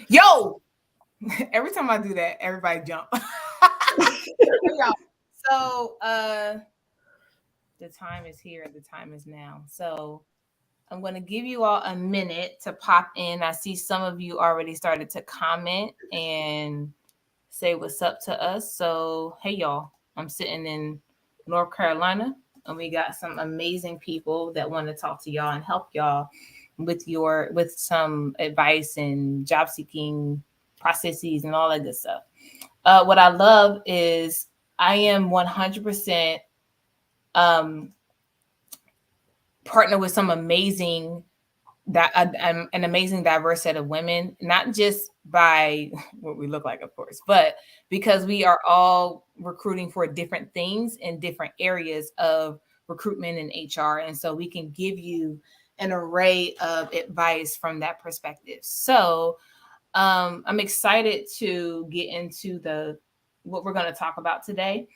Yo, every time I do that, everybody jump. So the time is here, the time is now. So I'm going to give you all a minute to pop in. I see some of you already started to comment and say what's up to us. So, hey, y'all, I'm sitting in North Carolina and we got some amazing people that want to talk to y'all and help y'all with some advice and job seeking processes and all that good stuff. What I love is I am 100% um, partner with some amazing an amazing diverse set of women, not just by what we look like, of course, but because we are all recruiting for different things in different areas of recruitment and HR. And so we can give you an array of advice from that perspective. So I'm excited to get into what we're going to talk about today.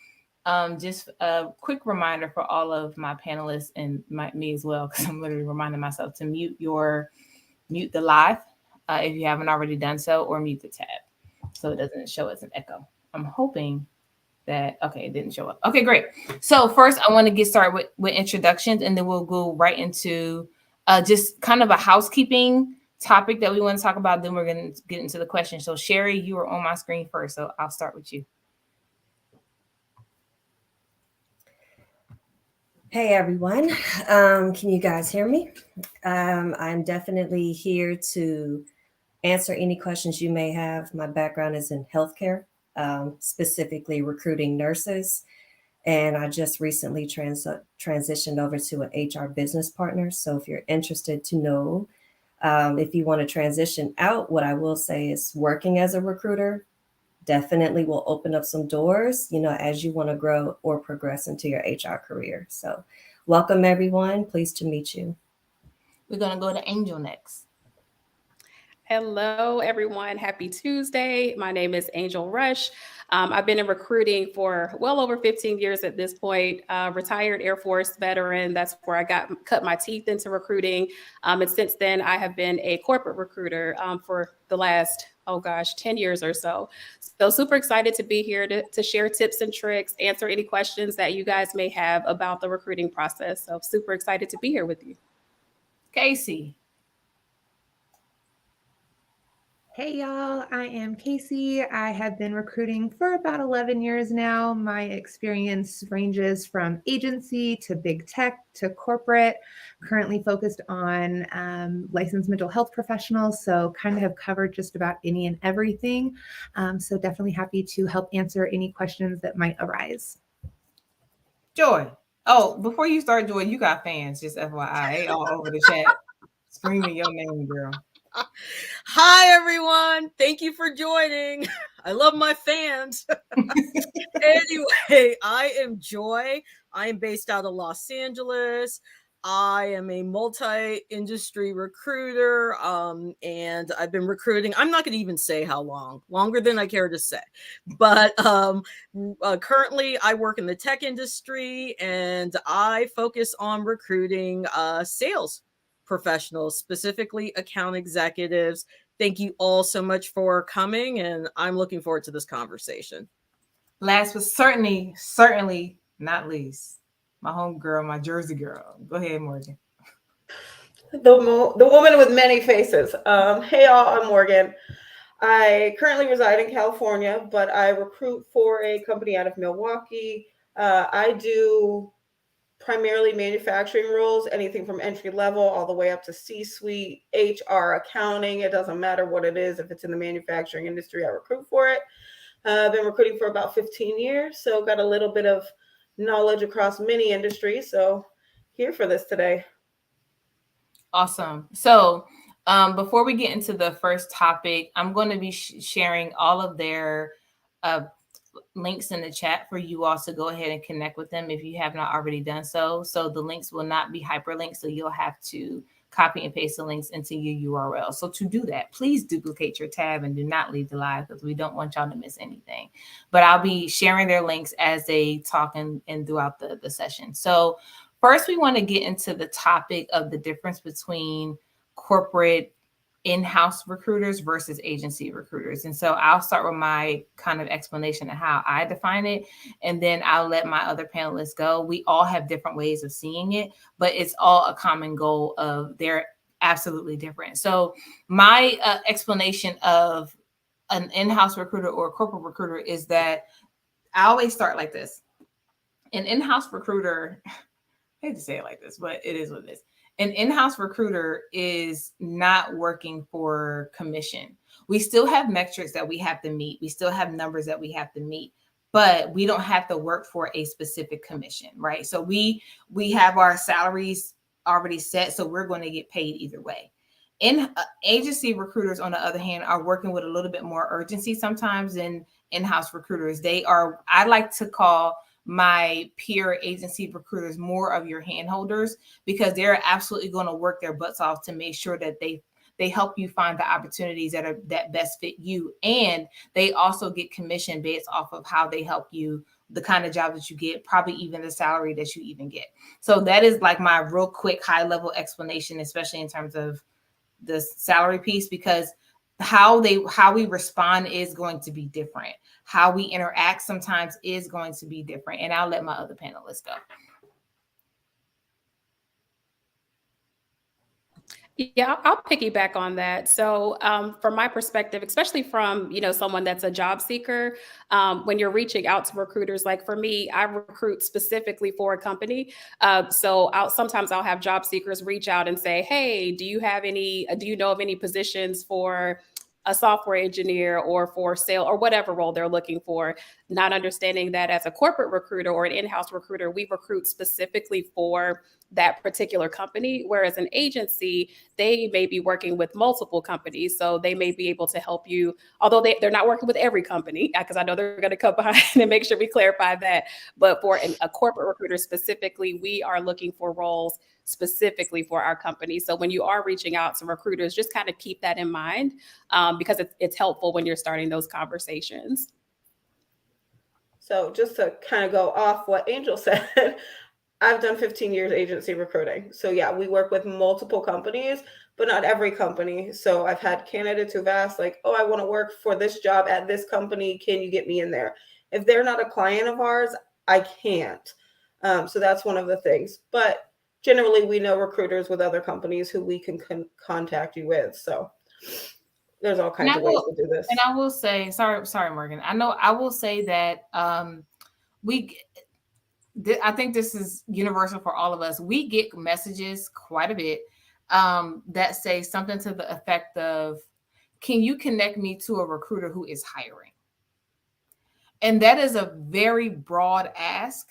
Just a quick reminder for all of my panelists and me as well, because I'm literally reminding myself to mute the live if you haven't already done so, or mute the tab so it doesn't show as an echo. I'm hoping that, okay, it didn't show up. Okay, great. So first I want to get started with introductions, and then we'll go right into just kind of a housekeeping topic that we want to talk about. Then we're going to get into the question. So Sherry, you were on my screen first, so I'll start with you. Hey everyone, can you guys hear me? I'm definitely here to answer any questions you may have. My background is in healthcare, specifically recruiting nurses, and I just recently transitioned over to an HR business partner. So if you're interested to know if you want to transition out, what I will say is working as a recruiter definitely will open up some doors, as you want to grow or progress into your HR career. So welcome everyone. Pleased to meet you. We're going to go to Angel next. Hello, everyone. Happy Tuesday. My name is Angel Rush. I've been in recruiting for well over 15 years at this point, retired Air Force veteran. That's where I cut my teeth into recruiting. And since then, I have been a corporate recruiter for the last 10 years or so. So super excited to be here to share tips and tricks, answer any questions that you guys may have about the recruiting process. So super excited to be here with you. Casey. Hey y'all, I am Casey. I have been recruiting for about 11 years now. My experience ranges from agency to big tech to corporate, currently focused on licensed mental health professionals. So kind of have covered just about any and everything. So definitely happy to help answer any questions that might arise. Joy. Oh, before you start, Joy, you got fans, just FYI, all over the chat, screaming your name, girl. Hi, everyone. Thank you for joining. I love my fans. Anyway, I am Joy. I am based out of Los Angeles. I am a multi-industry recruiter, and I've been recruiting. I'm not going to even say how long, longer than I care to say. But currently, I work in the tech industry, and I focus on recruiting sales professionals, specifically account executives. Thank you all so much for coming, and I'm looking forward to this conversation. Last but certainly not least, my home girl, my Jersey girl. Go ahead, Morgan. The woman with many faces. Hey y'all, I'm Morgan. I currently reside in California, but I recruit for a company out of Milwaukee. I do primarily manufacturing roles, anything from entry level all the way up to C-suite, HR, accounting. It doesn't matter what it is. If it's in the manufacturing industry, I recruit for it. I've been recruiting for about 15 years, so got a little bit of knowledge across many industries. So here for this today. Awesome. So before we get into the first topic, I'm going to be sharing all of their links in the chat for you all to go ahead and connect with them if you have not already done so. So the links will not be hyperlinked, so you'll have to copy and paste the links into your URL. So to do that, please duplicate your tab and do not leave the live because we don't want y'all to miss anything. But I'll be sharing their links as they talk and throughout the session. So first, we want to get into the topic of the difference between corporate in-house recruiters versus agency recruiters. And so I'll start with my kind of explanation of how I define it, and then I'll let my other panelists go. We all have different ways of seeing it, but it's all a common goal of they're absolutely different. So my explanation of an in-house recruiter or a corporate recruiter is that I always start like this. An in-house recruiter, I hate to say it like this, but it is what it is. An in-house recruiter is not working for commission. We still have metrics that we have to meet. We still have numbers that we have to meet, but we don't have to work for a specific commission, right? So we have our salaries already set, so we're going to get paid either way. Agency recruiters, on the other hand, are working with a little bit more urgency sometimes than in-house recruiters. I like to call my peer agency recruiters more of your handholders, because they're absolutely going to work their butts off to make sure that they help you find the opportunities that best fit you. And they also get commission based off of how they help you, the kind of job that you get, probably even the salary that you even get. So that is like my real quick high level explanation, especially in terms of the salary piece, because how we respond is going to be different. How we interact sometimes is going to be different. And I'll let my other panelists go. Yeah, I'll piggyback on that. So from my perspective, especially from, someone that's a job seeker, when you're reaching out to recruiters, like for me, I recruit specifically for a company. So sometimes I'll have job seekers reach out and say, hey, do you know of any positions for a software engineer or for sale or whatever role they're looking for, not understanding that as a corporate recruiter or an in-house recruiter, we recruit specifically for that particular company. Whereas an agency, they may be working with multiple companies. So they may be able to help you, although they're not working with every company, because I know they're going to come behind and make sure we clarify that. But for a corporate recruiter specifically, we are looking for roles specifically for our company. So when you are reaching out to recruiters, just kind of keep that in mind, because it's helpful when you're starting those conversations. So just to kind of go off what Angel said, I've done 15 years agency recruiting. So yeah, we work with multiple companies, but not every company. So I've had candidates who've asked like, oh, I want to work for this job at this company. Can you get me in there? If they're not a client of ours, I can't. So that's one of the things. But generally, we know recruiters with other companies who we can contact you with. So there's all kinds of ways to do this. And I will say, sorry, Morgan. I will say that I think this is universal for all of us. We get messages quite a bit that say something to the effect of, can you connect me to a recruiter who is hiring? And that is a very broad ask,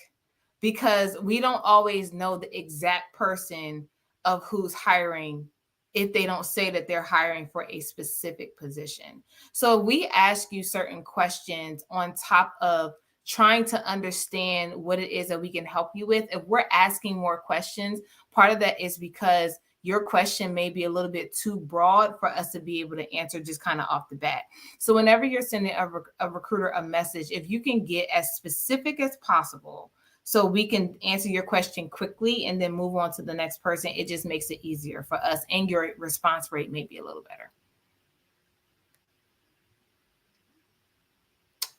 because we don't always know the exact person of who's hiring if they don't say that they're hiring for a specific position. So we ask you certain questions on top of trying to understand what it is that we can help you with. If we're asking more questions, part of that is because your question may be a little bit too broad for us to be able to answer just kind of off the bat. So whenever you're sending a recruiter a message, if you can get as specific as possible so we can answer your question quickly and then move on to the next person, it just makes it easier for us, and your response rate may be a little better.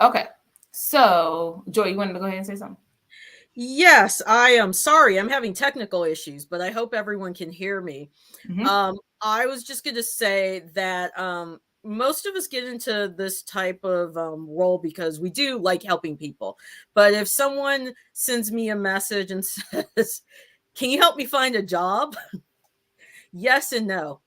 Okay. So, Joy, you wanted to go ahead and say something? Yes, I am sorry. I'm having technical issues, but I hope everyone can hear me. Mm-hmm. I was just going to say that most of us get into this type of role because we do like helping people. But if someone sends me a message and says, can you help me find a job? Yes and no.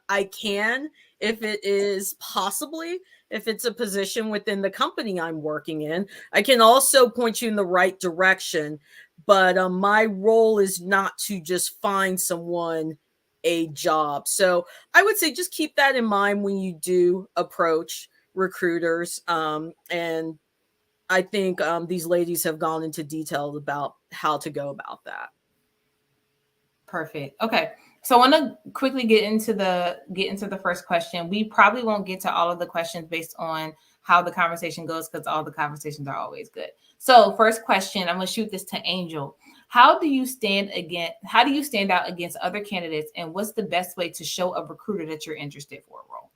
I can, if it is possibly, if it's a position within the company I'm working in. I can also point you in the right direction, but my role is not to just find someone a job. So I would say just keep that in mind when you do approach recruiters. And I think these ladies have gone into detail about how to go about that. Perfect. Okay. So I want to quickly get into the first question. We probably won't get to all of the questions based on how the conversation goes, because all the conversations are always good. So first question, I'm going to shoot this to Angel. How do you stand out against other candidates, and what's the best way to show a recruiter that you're interested for a role?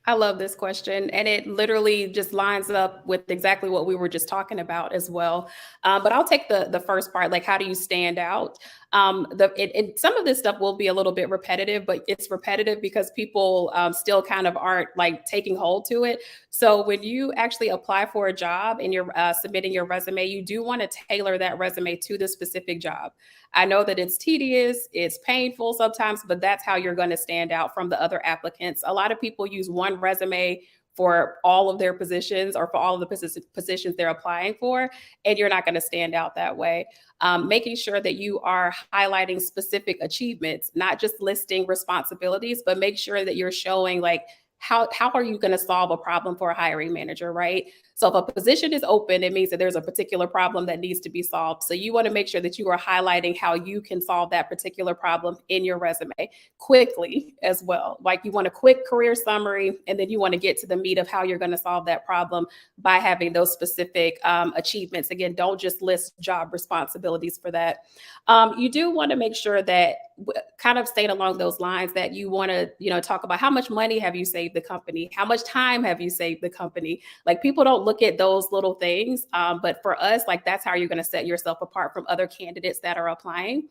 I love this question, and it literally just lines up with exactly what we were just talking about as well. But I'll take the first part, like how do you stand out? Some of this stuff will be a little bit repetitive, but it's repetitive because people still kind of aren't like taking hold to it. So when you actually apply for a job and you're submitting your resume, you do want to tailor that resume to the specific job. I know that it's tedious, it's painful sometimes, but that's how you're going to stand out from the other applicants. A lot of people use one resume for all of their positions or for all of the positions they're applying for, and you're not going to stand out that way. Making sure that you are highlighting specific achievements, not just listing responsibilities, but make sure that you're showing like, how are you going to solve a problem for a hiring manager, right? So if a position is open, it means that there's a particular problem that needs to be solved. So you want to make sure that you are highlighting how you can solve that particular problem in your resume quickly as well. Like you want a quick career summary, and then you want to get to the meat of how you're going to solve that problem by having those specific achievements. Again, don't just list job responsibilities for that. You do want to make sure that, kind of staying along those lines, that you want to, talk about how much money have you saved the company? How much time have you saved the company? Like people don't look at those little things. But for us, like that's how you're going to set yourself apart from other candidates that are applying.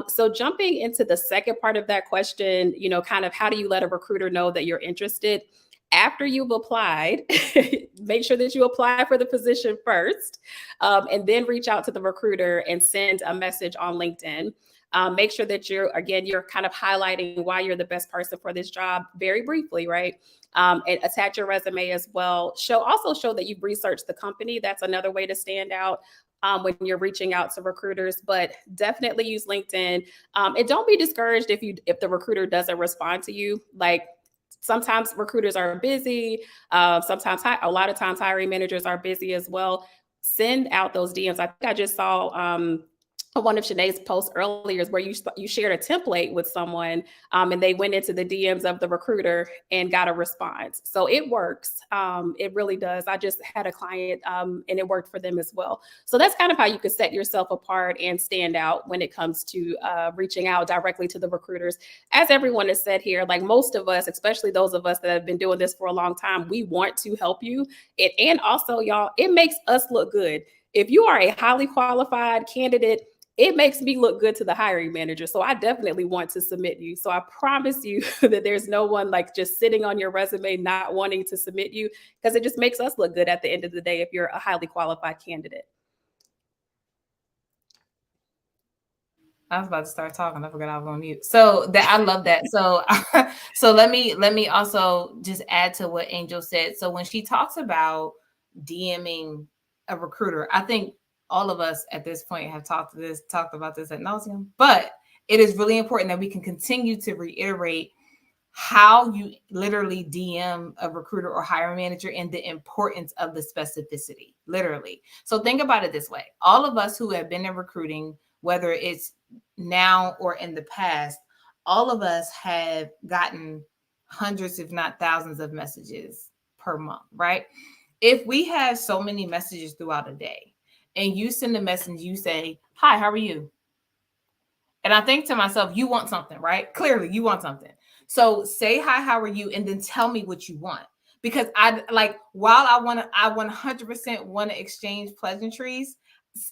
So jumping into the second part of that question, kind of how do you let a recruiter know that you're interested? After you've applied, make sure that you apply for the position first, and then reach out to the recruiter and send a message on LinkedIn. Make sure that you're kind of highlighting why you're the best person for this job very briefly, right? And attach your resume as well. Also show that you've researched the company. That's another way to stand out when you're reaching out to recruiters, but definitely use LinkedIn. And don't be discouraged if the recruiter doesn't respond to you. Like sometimes recruiters are busy. A lot of times hiring managers are busy as well. Send out those DMs. I think I just saw one of Sinead's posts earlier is where you shared a template with someone and they went into the DMs of the recruiter and got a response. So it works. It really does. I just had a client and it worked for them as well. So that's kind of how you can set yourself apart and stand out when it comes to reaching out directly to the recruiters. As everyone has said here, like most of us, especially those of us that have been doing this for a long time, we want to help you. And also, y'all, it makes us look good. If you are a highly qualified candidate, it makes me look good to the hiring manager. So I definitely want to submit you. So I promise you that there's no one like just sitting on your resume not wanting to submit you, because it just makes us look good at the end of the day if you're a highly qualified candidate. I was about to start talking. I forgot I was on mute. So I love that. So, so let me also just add to what Angel said. So when she talks about DMing a recruiter, I think all of us at this point have talked about this ad nauseum, but it is really important that we can continue to reiterate how you literally DM a recruiter or hiring manager and the importance of the specificity, literally. So think about it this way. All of us who have been in recruiting, whether it's now or in the past, all of us have gotten hundreds, if not thousands of messages per month, right? If we have so many messages throughout a day, and you send a message, you say, "Hi, how are you?" And I think to myself, you want something, right? Clearly, you want something. So say, "Hi, how are you?" And then tell me what you want. Because while I 100% want to exchange pleasantries,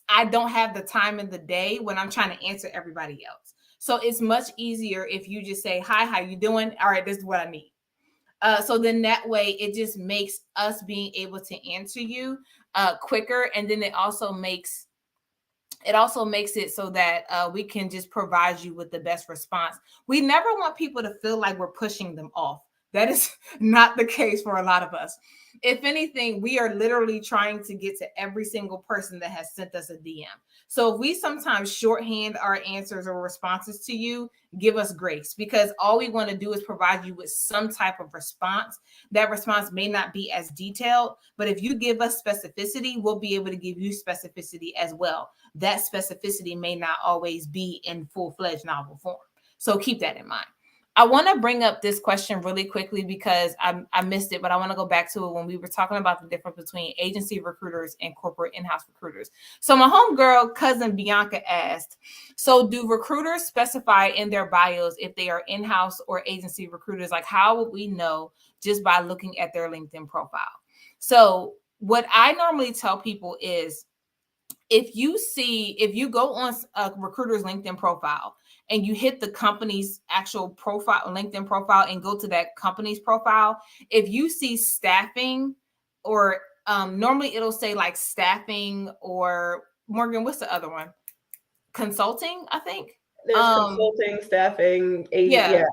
I don't have the time in the day when I'm trying to answer everybody else. So it's much easier if you just say, "Hi, how you doing? All right, this is what I need." So then that way it just makes us being able to answer you quicker. And then it also makes it so that we can just provide you with the best response. We never want people to feel like we're pushing them off. That is not the case for a lot of us. If anything, we are literally trying to get to every single person that has sent us a DM. So if we sometimes shorthand our answers or responses to you, give us grace, because all we want to do is provide you with some type of response. That response may not be as detailed, but if you give us specificity, we'll be able to give you specificity as well. That specificity may not always be in full-fledged novel form. So keep that in mind. I want to bring up this question really quickly because I missed it, but I want to go back to it when we were talking about the difference between agency recruiters and corporate in-house recruiters. So my homegirl cousin Bianca asked, so do recruiters specify in their bios if they are in-house or agency recruiters? Like, how would we know just by looking at their LinkedIn profile? So what I normally tell people is, if you go on a recruiter's LinkedIn profile and you hit the company's actual profile, LinkedIn profile, and go to that company's profile, if you see staffing or normally it'll say like staffing, or Morgan, what's the other one? Consulting, I think. There's consulting, staffing, agent. Yeah.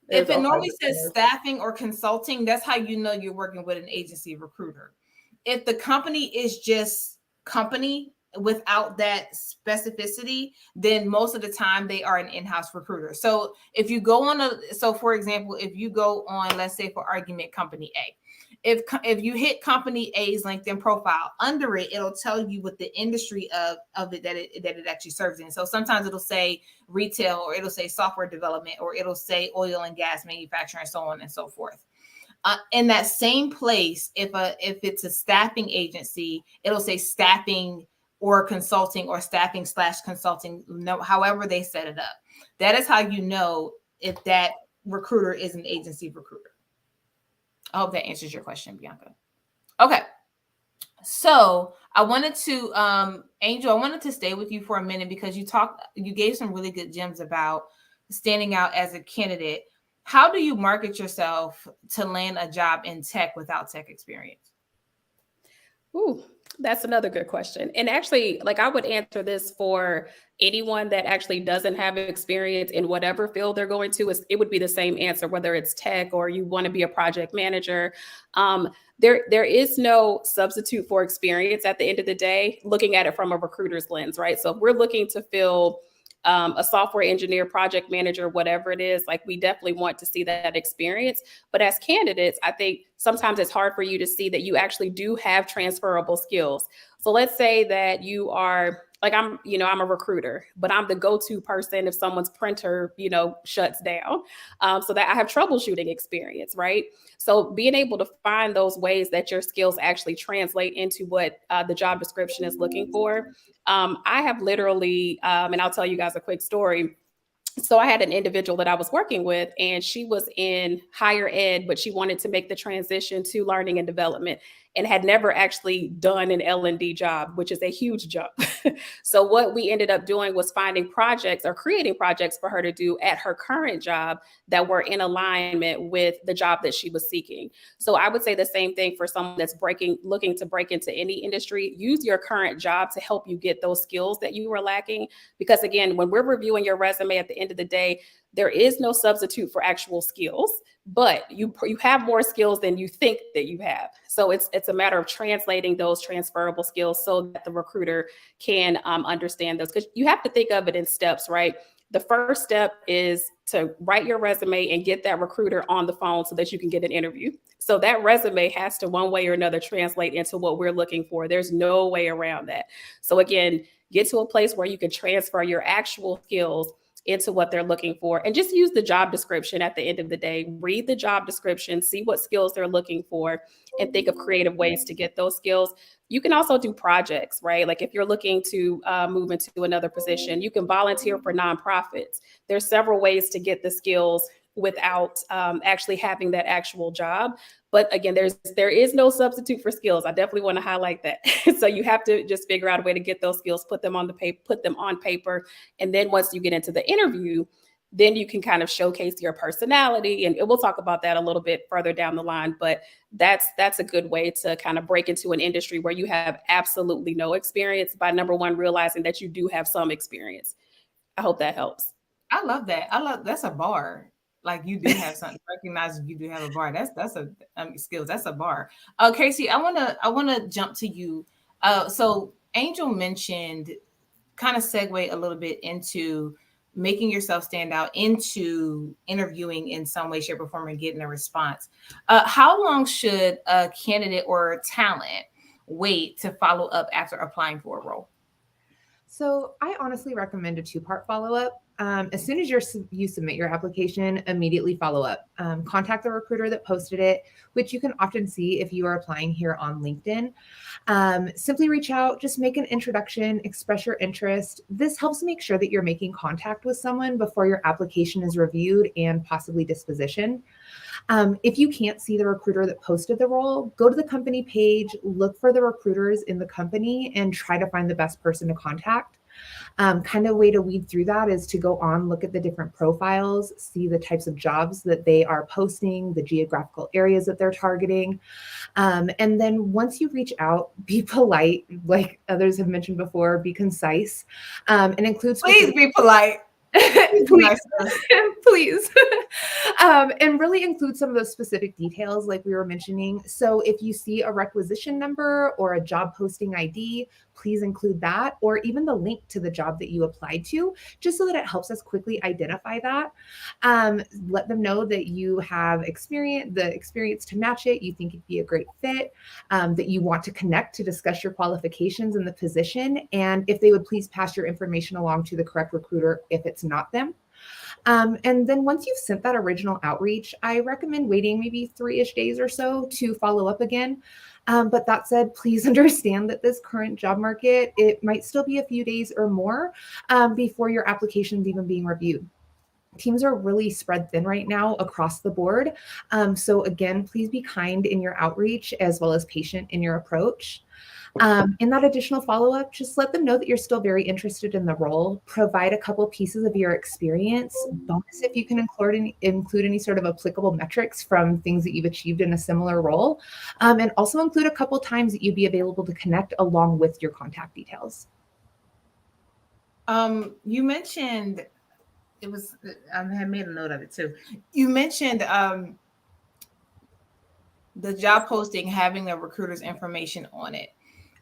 If There's it all normally kinds of says things. staffing or consulting, that's how you know you're working with an agency recruiter. If the company is just company without that specificity, then most of the time they are an in-house recruiter. So if you go on for example, if you go on, let's say for argument, company A, if you hit company A's LinkedIn profile, under it, it'll tell you what the industry of it that it actually serves in. So sometimes it'll say retail, or it'll say software development, or it'll say oil and gas manufacturing, and so on and so forth. In that same place, if it's a staffing agency, it'll say staffing or consulting, or staffing / consulting, however they set it up. That is how you know if that recruiter is an agency recruiter. I hope that answers your question, Bianca. Okay. So I wanted to, Angel, I wanted to stay with you for a minute because you gave some really good gems about standing out as a candidate. How do you market yourself to land a job in tech without tech experience? Ooh, that's another good question. And actually, like, I would answer this for anyone that actually doesn't have experience in whatever field they're going to. It would be the same answer, whether it's tech or you want to be a project manager. There is no substitute for experience at the end of the day, looking at it from a recruiter's lens, right? So if we're looking to fill a software engineer, project manager, whatever it is, like, we definitely want to see that experience. But as candidates, I think sometimes it's hard for you to see that you actually do have transferable skills. So let's say that you are, like, I'm a recruiter, but I'm the go-to person if someone's printer, shuts down. So that I have troubleshooting experience, right? So being able to find those ways that your skills actually translate into what the job description is looking for. I have literally, and I'll tell you guys a quick story. So I had an individual that I was working with, and she was in higher ed, but she wanted to make the transition to learning and development and had never actually done an L&D job, which is a huge jump. So what we ended up doing was finding projects or creating projects for her to do at her current job that were in alignment with the job that she was seeking. So I would say the same thing for someone that's looking to break into any industry. Use your current job to help you get those skills that you were lacking. Because again, when we're reviewing your resume at the end of the day, there is no substitute for actual skills, but you have more skills than you think that you have. So it's a matter of translating those transferable skills so that the recruiter can understand those, because you have to think of it in steps, right? The first step is to write your resume and get that recruiter on the phone so that you can get an interview. So that resume has to, one way or another, translate into what we're looking for. There's no way around that. So again, get to a place where you can transfer your actual skills into what they're looking for, and just use the job description at the end of the day. Read the job description, see what skills they're looking for, and think of creative ways to get those skills. You can also do projects, right? Like if you're looking to move into another position, you can volunteer for nonprofits. There's several ways to get the skills without actually having that actual job. But again, there is no substitute for skills. I definitely want to highlight that. So you have to just figure out a way to get those skills, put them on paper. And then once you get into the interview, then you can kind of showcase your personality. And we'll talk about that a little bit further down the line. But that's a good way to kind of break into an industry where you have absolutely no experience by, number one, realizing that you do have some experience. I hope that helps. I love that. That's a bar. Like, you do have something, recognize you do have a bar. That's a skills. That's a bar. Casey, I wanna jump to you. So Angel mentioned, kind of segue a little bit into making yourself stand out, into interviewing in some way, shape, or form, and getting a response. How long should a candidate or talent wait to follow up after applying for a role? So I honestly recommend a 2-part follow-up. as soon as you submit your application, immediately follow up. Contact the recruiter that posted it, which you can often see if you are applying here on LinkedIn. Simply reach out, just make an introduction, express your interest. This helps make sure that you're making contact with someone before your application is reviewed and possibly dispositioned. If you can't see the recruiter that posted the role, go to the company page, look for the recruiters in the company, and try to find the best person to contact. Kind of way to weed through that is to go on, look at the different profiles, see the types of jobs that they are posting, the geographical areas that they're targeting. And then once you reach out, be polite, like others have mentioned before, be concise, and include Please be polite. please, please. And really include some of those specific details like we were mentioning. So if you see a requisition number or a job posting ID, please include that, or even the link to the job that you applied to, just so that it helps us quickly identify that. Let them know that you have the experience to match it, you think it'd be a great fit, that you want to connect to discuss your qualifications in the position, and if they would please pass your information along to the correct recruiter if it's not them. And then once you've sent that original outreach, I recommend waiting maybe 3-ish days or so to follow up again. But that said, please understand that this current job market, it might still be a few days or more before your application is even being reviewed. Teams are really spread thin right now across the board. So again, please be kind in your outreach as well as patient in your approach. In that additional follow-up, just let them know that you're still very interested in the role. Provide a couple pieces of your experience. Bonus if you can include any sort of applicable metrics from things that you've achieved in a similar role. And also include a couple times that you'd be available to connect along with your contact details. You mentioned I had made a note of it too. You mentioned the job posting having a recruiter's information on it.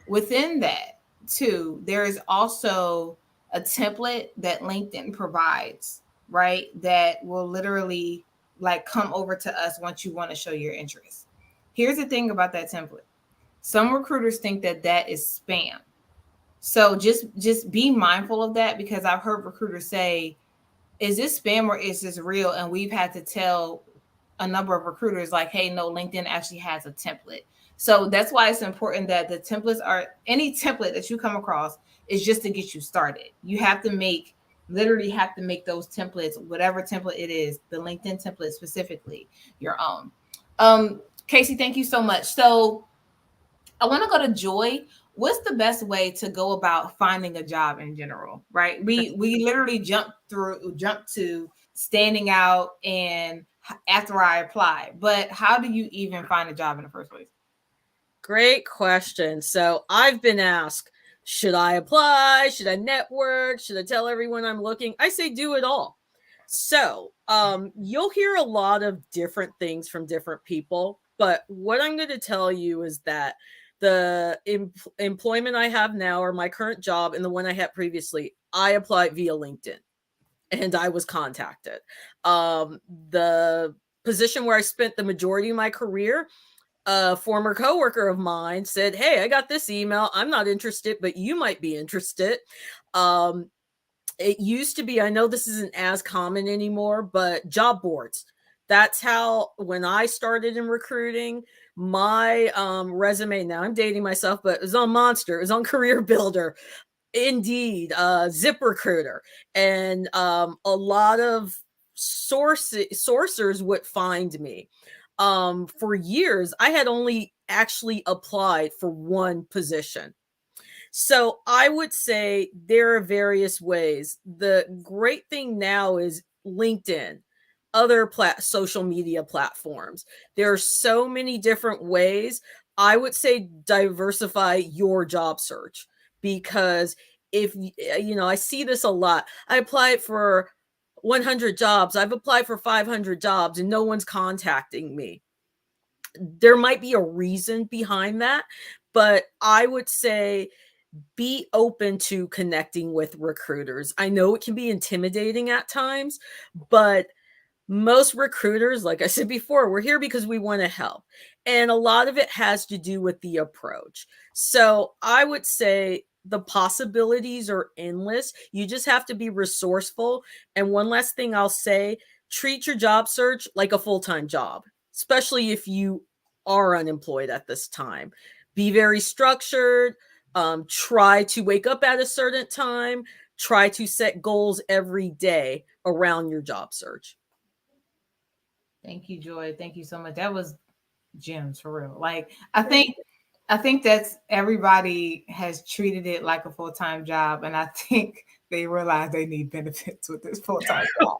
Within that, too, there is also a template that LinkedIn provides, right? That will literally like come over to us once you want to show your interest. Here's the thing about that template. Some recruiters think that that is spam. So just be mindful of that, because I've heard recruiters say, is this spam or is this real? And we've had to tell a number of recruiters like, hey, no, LinkedIn actually has a template. So that's why it's important that the templates any template that you come across is just to get you started. You literally have to make those templates, whatever template it is, the LinkedIn template specifically, your own. Casey, thank you so much. So I want to go to Joy. What's the best way to go about finding a job in general, right? We literally jump to standing out and after I apply, but how do you even find a job in the first place? Great question. So I've been asked, should I apply? Should I network? Should I tell everyone I'm looking? I say do it all. So you'll hear a lot of different things from different people, but what I'm going to tell you is that the employment I have now, or my current job, and the one I had previously, I applied via LinkedIn and I was contacted. The position where I spent the majority of my career, a former coworker of mine said, hey, I got this email. I'm not interested, but you might be interested. It used to be, I know this isn't as common anymore, but job boards. That's how, when I started in recruiting, my resume, now I'm dating myself, but it was on Monster, it was on Career Builder, Indeed, ZipRecruiter, and a lot of sourcers would find me. For years, I had only actually applied for one position. So I would say there are various ways. The great thing now is LinkedIn, other social media platforms. There are so many different ways. I would say diversify your job search, because if, I see this a lot. I applied for 100 jobs. I've applied for 500 jobs and no one's contacting me. There might be a reason behind that, but I would say be open to connecting with recruiters. I know it can be intimidating at times, but most recruiters, like I said before, we're here because we want to help. And a lot of it has to do with the approach. So I would say the possibilities are endless. You just have to be resourceful. And one last thing I'll say, treat your job search like a full-time job, especially if you are unemployed at this time. Be very structured. Try to wake up at a certain time. Try to set goals every day around your job search. Thank you, Joy. Thank you so much. That was gems for real. Like, I think that's everybody has treated it like a full-time job, and I think they realize they need benefits with this full-time job.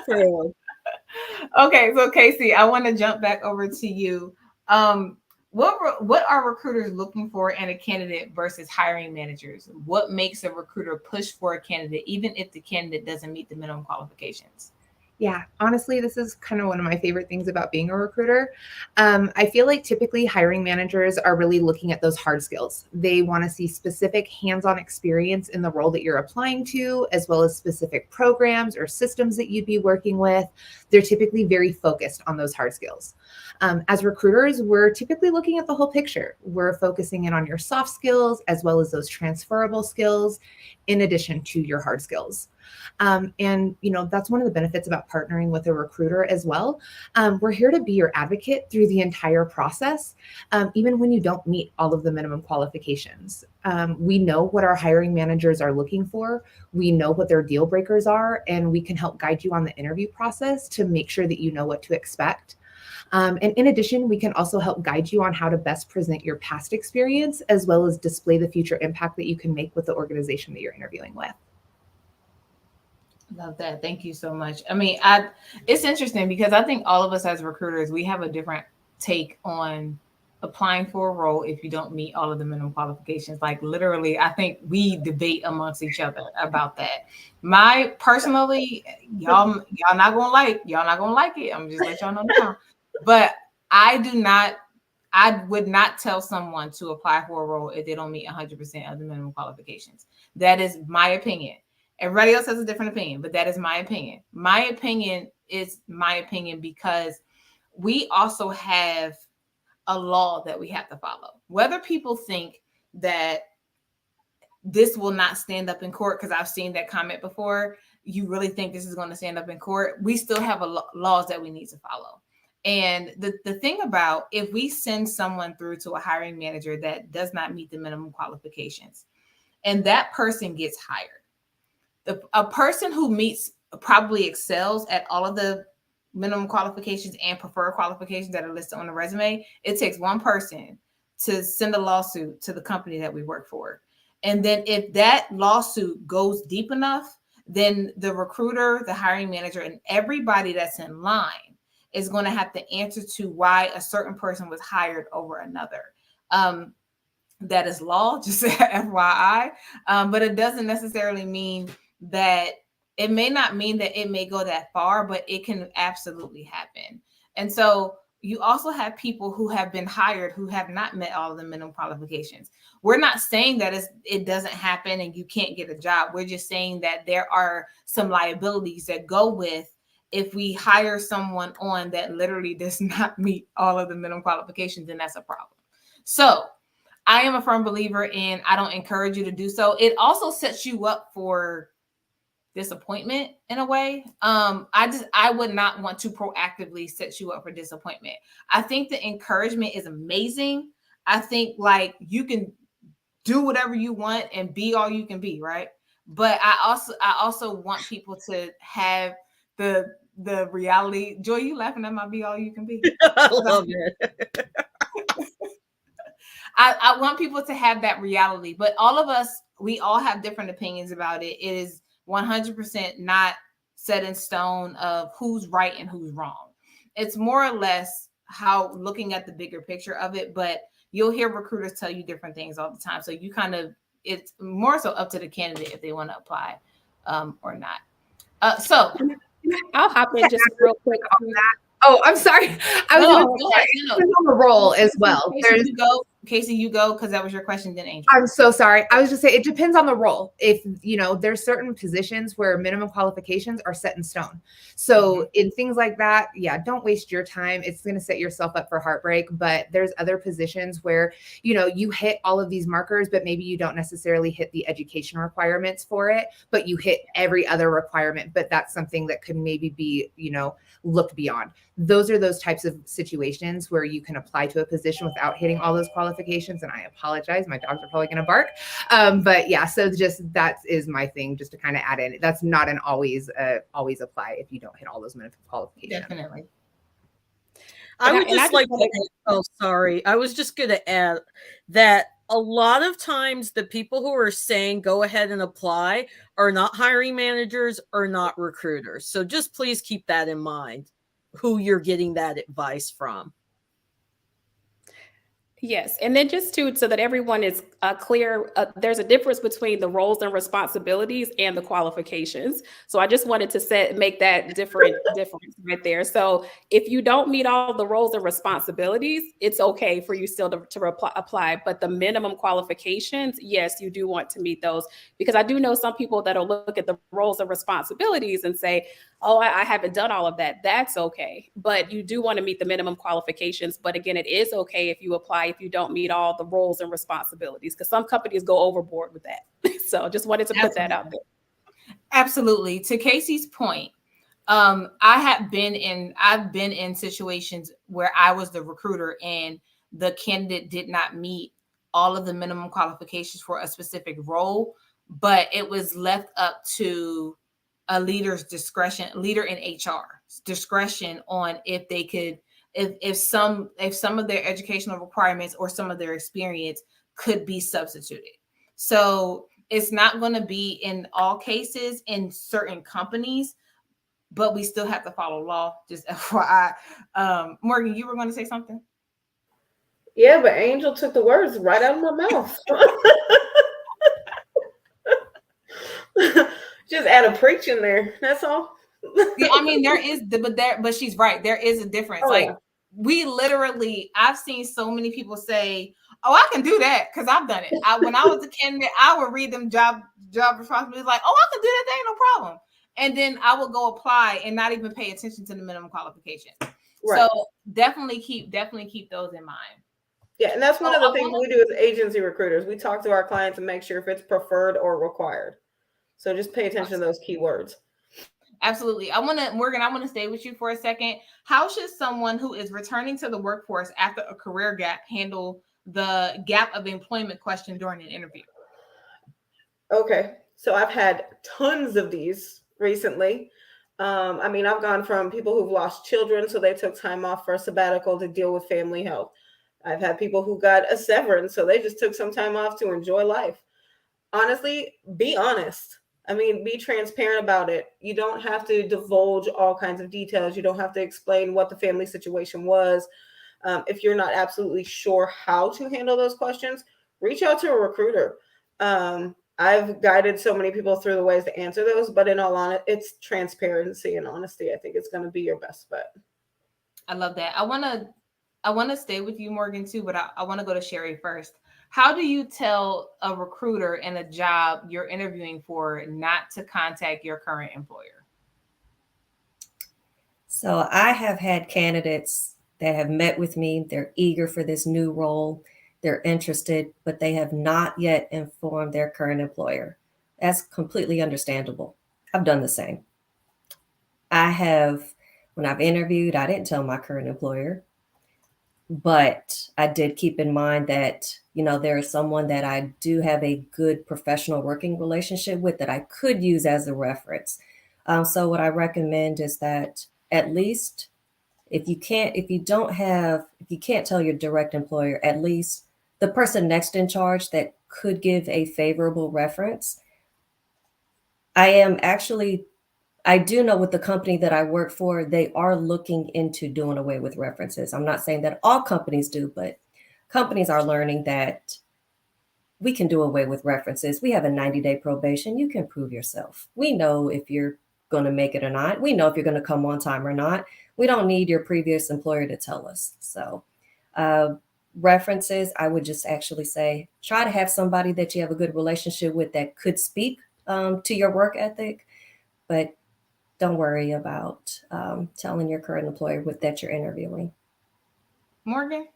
True. Okay, so Casey, I want to jump back over to you. What are recruiters looking for in a candidate versus hiring managers? What makes a recruiter push for a candidate, even if the candidate doesn't meet the minimum qualifications? Yeah, honestly, this is kind of one of my favorite things about being a recruiter. I feel like typically hiring managers are really looking at those hard skills. They want to see specific hands-on experience in the role that you're applying to, as well as specific programs or systems that you'd be working with. They're typically very focused on those hard skills. As recruiters, we're typically looking at the whole picture. We're focusing in on your soft skills, as well as those transferable skills, in addition to your hard skills. And, that's one of the benefits about partnering with a recruiter as well. We're here to be your advocate through the entire process, even when you don't meet all of the minimum qualifications. We know what our hiring managers are looking for. We know what their deal breakers are, and we can help guide you on the interview process to make sure that you know what to expect. And in addition, we can also help guide you on how to best present your past experience, as well as display the future impact that you can make with the organization that you're interviewing with. Love that. Thank you so much. I mean, it's interesting because I think all of us as recruiters, we have a different take on applying for a role if you don't meet all of the minimum qualifications. Like literally, I think we debate amongst each other about that. My personally, y'all not gonna like it. I'm just let y'all know now. But I would not tell someone to apply for a role if they don't meet 100% of the minimum qualifications. That is my opinion. Everybody else has a different opinion, but that is my opinion. My opinion is my opinion because we also have a law that we have to follow. Whether people think that this will not stand up in court, because I've seen that comment before, you really think this is going to stand up in court? We still have laws that we need to follow. And the thing about if we send someone through to a hiring manager that does not meet the minimum qualifications, and that person gets hired, a person who probably excels at all of the minimum qualifications and preferred qualifications that are listed on the resume, it takes one person to send a lawsuit to the company that we work for. And then if that lawsuit goes deep enough, then the recruiter, the hiring manager, and everybody that's in line is going to have to answer to why a certain person was hired over another. That is law, just FYI. But it doesn't necessarily mean that it may not mean that it may go that far, but it can absolutely happen. And so you also have people who have been hired who have not met all of the minimum qualifications. We're not saying that it doesn't happen and you can't get a job. We're just saying that there are some liabilities that go with if we hire someone on that literally does not meet all of the minimum qualifications, then that's a problem. So I am a firm believer in I don't encourage you to do so. It also sets you up for disappointment in a way. I would not want to proactively set you up for disappointment. I think the encouragement is amazing. I think like you can do whatever you want and be all you can be, right? But I also want people to have the reality. Joy, you laughing at my be all you can be? I love it. I want people to have that reality, but all of us, we all have different opinions about it. It is 100% not set in stone of who's right and who's wrong. It's more or less how looking at the bigger picture of it, but you'll hear recruiters tell you different things all the time. So you it's more so up to the candidate if they want to apply or not. So I'll hop in just real quick on that. Oh, I'm sorry. I was on the roll as well. Casey, you go because that was your question, then Angel. I'm so sorry. I was just saying it depends on the role. If there's certain positions where minimum qualifications are set in stone. So in things like that, yeah, don't waste your time. It's going to set yourself up for heartbreak. But there's other positions where you hit all of these markers, but maybe you don't necessarily hit the education requirements for it, but you hit every other requirement. But that's something that could maybe be looked beyond. Those are those types of situations where you can apply to a position without hitting all those qualifications. And I apologize, my dogs are probably going to bark. But yeah, so just that is my thing, just to kind of add in. That's not an always apply if you don't hit all those minimum qualifications. Definitely. I was just going to add that a lot of times the people who are saying go ahead and apply are not hiring managers or not recruiters. So just please keep that in mind, who you're getting that advice from. Yes. And then just so that everyone is clear, there's a difference between the roles and responsibilities and the qualifications. So I just wanted to make that difference right there. So if you don't meet all the roles and responsibilities, it's okay for you still to apply. But the minimum qualifications, yes, you do want to meet those, because I do know some people that'll look at the roles and responsibilities and say, oh, I haven't done all of that. That's okay. But you do want to meet the minimum qualifications. But again, it is okay if you apply if you don't meet all the roles and responsibilities, because some companies go overboard with that. So just wanted to put that out there. Absolutely. To Casey's point, I've been in situations where I was the recruiter and the candidate did not meet all of the minimum qualifications for a specific role, but it was left up to a leader's discretion, leader in HR discretion on if they could, if some of their educational requirements or some of their experience could be substituted. So it's not going to be in all cases in certain companies, but we still have to follow law. Just FYI. Morgan, you were going to say something? Yeah, but Angel took the words right out of my mouth. Just add a preach in there. That's all. Yeah, I mean, but she's right. There is a difference. Oh, like yeah. we literally, I've seen so many people say, "Oh, I can do that because I've done it." When I was a candidate, I would read them job responsibilities like, "Oh, I can do that. That ain't no problem." And then I would go apply and not even pay attention to the minimum qualification. Right. So definitely keep those in mind. Yeah, and that's one of the things we do as agency recruiters. We talk to our clients and make sure if it's preferred or required. So just pay attention to those keywords. Absolutely. Morgan, I want to stay with you for a second. How should someone who is returning to the workforce after a career gap handle the gap of employment question during an interview? Okay. So I've had tons of these recently. I mean, I've gone from people who've lost children, so they took time off for a sabbatical to deal with family health. I've had people who got a severance, so they just took some time off to enjoy life. Honestly, be honest. I mean, be transparent about it. You don't have to divulge all kinds of details. You don't have to explain what the family situation was. If you're not absolutely sure how to handle those questions, reach out to a recruiter. I've guided so many people through the ways to answer those, but in all honesty, it's transparency and honesty. I think it's going to be your best bet. I love that. I want to stay with you, Morgan, too, but I want to go to Sherry first. How do you tell a recruiter in a job you're interviewing for not to contact your current employer? So I have had candidates that have met with me. They're eager for this new role. They're interested, but they have not yet informed their current employer. That's completely understandable. I've done the same. When I've interviewed, I didn't tell my current employer, but I did keep in mind that, there is someone that I do have a good professional working relationship with that I could use as a reference. So what I recommend is that at least if you can't tell your direct employer, at least the person next in charge that could give a favorable reference. I do know with the company that I work for, they are looking into doing away with references. I'm not saying that all companies do, but companies are learning that we can do away with references. We have a 90-day probation. You can prove yourself. We know if you're going to make it or not. We know if you're going to come on time or not. We don't need your previous employer to tell us. So references, I would just actually say, try to have somebody that you have a good relationship with that could speak to your work ethic, but don't worry about telling your current employer that you're interviewing. Morgan?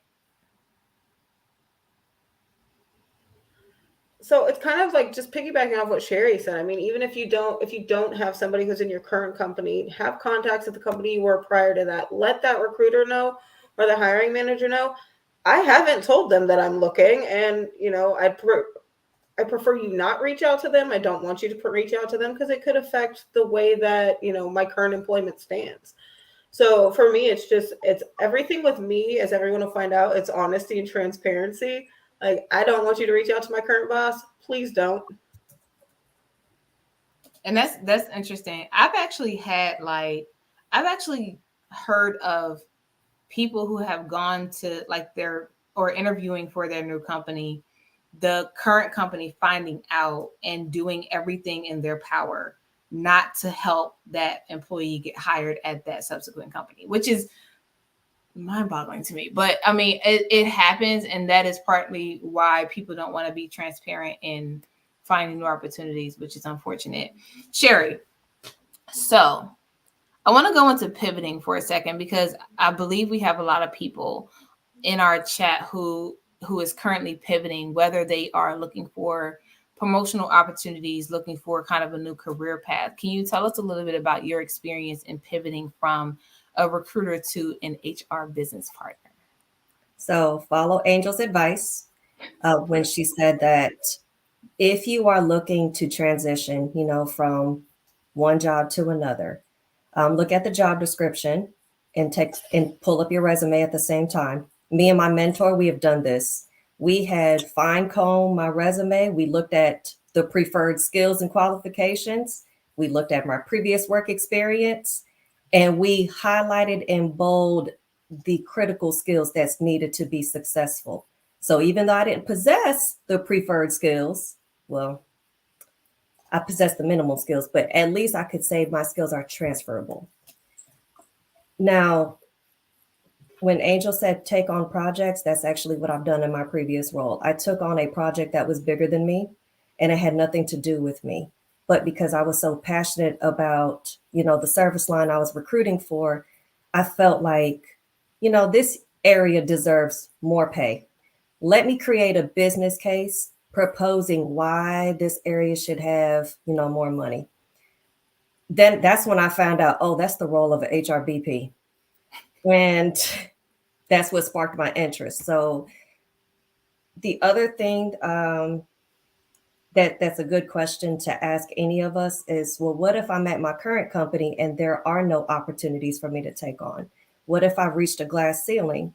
So it's kind of like just piggybacking off what Sherry said. I mean, even if you don't have somebody who's in your current company, have contacts at the company you were prior to that. Let that recruiter know or the hiring manager know. I haven't told them that I'm looking, and I prefer you not reach out to them. I don't want you to reach out to them because it could affect the way that my current employment stands. So for me, it's everything with me, as everyone will find out, it's honesty and transparency. Like, I don't want you to reach out to my current boss. Please don't. And that's interesting. I've actually heard of people who have gone to or interviewing for their new company, the current company finding out and doing everything in their power not to help that employee get hired at that subsequent company, which is mind-boggling to me. But I mean, it happens, and that is partly why people don't want to be transparent in finding new opportunities, which is unfortunate. Sherry, so I want to go into pivoting for a second, because I believe we have a lot of people in our chat who is currently pivoting, whether they are looking for promotional opportunities, looking for kind of a new career path. Can you tell us a little bit about your experience in pivoting from a recruiter to an HR business partner? So follow Angel's advice when she said that if you are looking to transition, from one job to another, look at the job description and pull up your resume at the same time. Me and my mentor, we have done this. We had fine-combed my resume. We looked at the preferred skills and qualifications. We looked at my previous work experience, and we highlighted in bold the critical skills that's needed to be successful. So even though I didn't possess the preferred skills, well, I possess the minimal skills, but at least I could say my skills are transferable. Now, when Angel said take on projects, that's actually what I've done in my previous role. I took on a project that was bigger than me, and it had nothing to do with me. But because I was so passionate about, the service line I was recruiting for, I felt like, this area deserves more pay. Let me create a business case proposing why this area should have, more money. Then that's when I found out, oh, that's the role of an HRBP. And that's what sparked my interest. So the other thing that's a good question to ask any of us is, well, what if I'm at my current company and there are no opportunities for me to take on? What if I've reached a glass ceiling?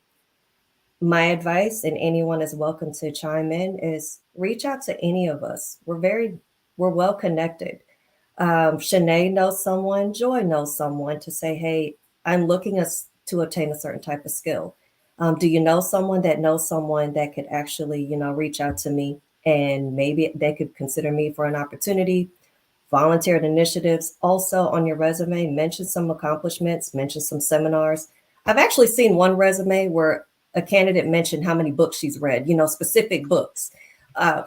My advice, and anyone is welcome to chime in, is reach out to any of us. We're well connected. Shanae knows someone, Joy knows someone to say, hey, I'm looking to obtain a certain type of skill. Do you know someone that could actually, reach out to me, and maybe they could consider me for an opportunity? Volunteered initiatives. Also on your resume, mention some accomplishments, mention some seminars. I've actually seen one resume where a candidate mentioned how many books she's read, specific books. I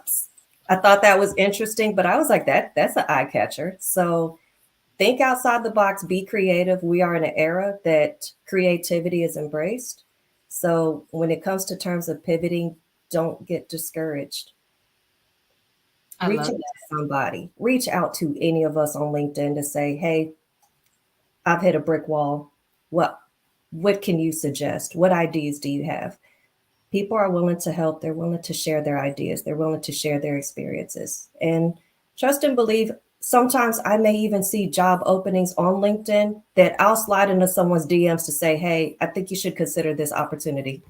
thought that was interesting, but I was like, that's an eye catcher. So think outside the box, be creative. We are in an era that creativity is embraced. So when it comes to terms of pivoting, don't get discouraged. Reach out to somebody. Reach out to any of us on LinkedIn to say, hey, I've hit a brick wall. What can you suggest? What ideas do you have? People are willing to help. They're willing to share their ideas. They're willing to share their experiences. And trust and believe, sometimes I may even see job openings on LinkedIn that I'll slide into someone's DMs to say, hey, I think you should consider this opportunity.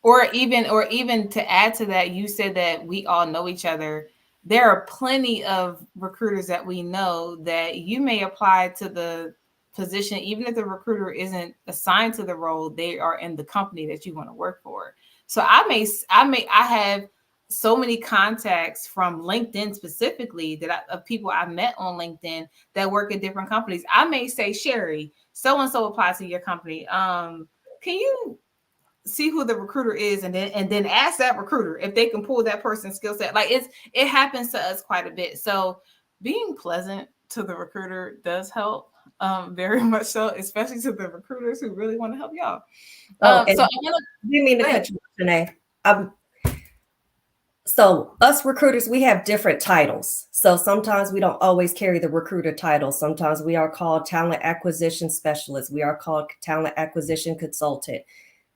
Or even to add to that, you said that we all know each other. There are plenty of recruiters that we know that you may apply to the position, even if the recruiter isn't assigned to the role, they are in the company that you want to work for. So I have so many contacts from LinkedIn specifically of people I met on LinkedIn that work at different companies. I may say, Sherry, so-and-so applies to your company. Can you see who the recruiter is, and then ask that recruiter if they can pull that person's skill set. Like it happens to us quite a bit. So being pleasant to the recruiter does help, very much so, especially to the recruiters who really want to help y'all. So I didn't mean to cut you off, Janae. So us recruiters, we have different titles. So sometimes we don't always carry the recruiter title. Sometimes we are called talent acquisition specialist. We are called talent acquisition consultant.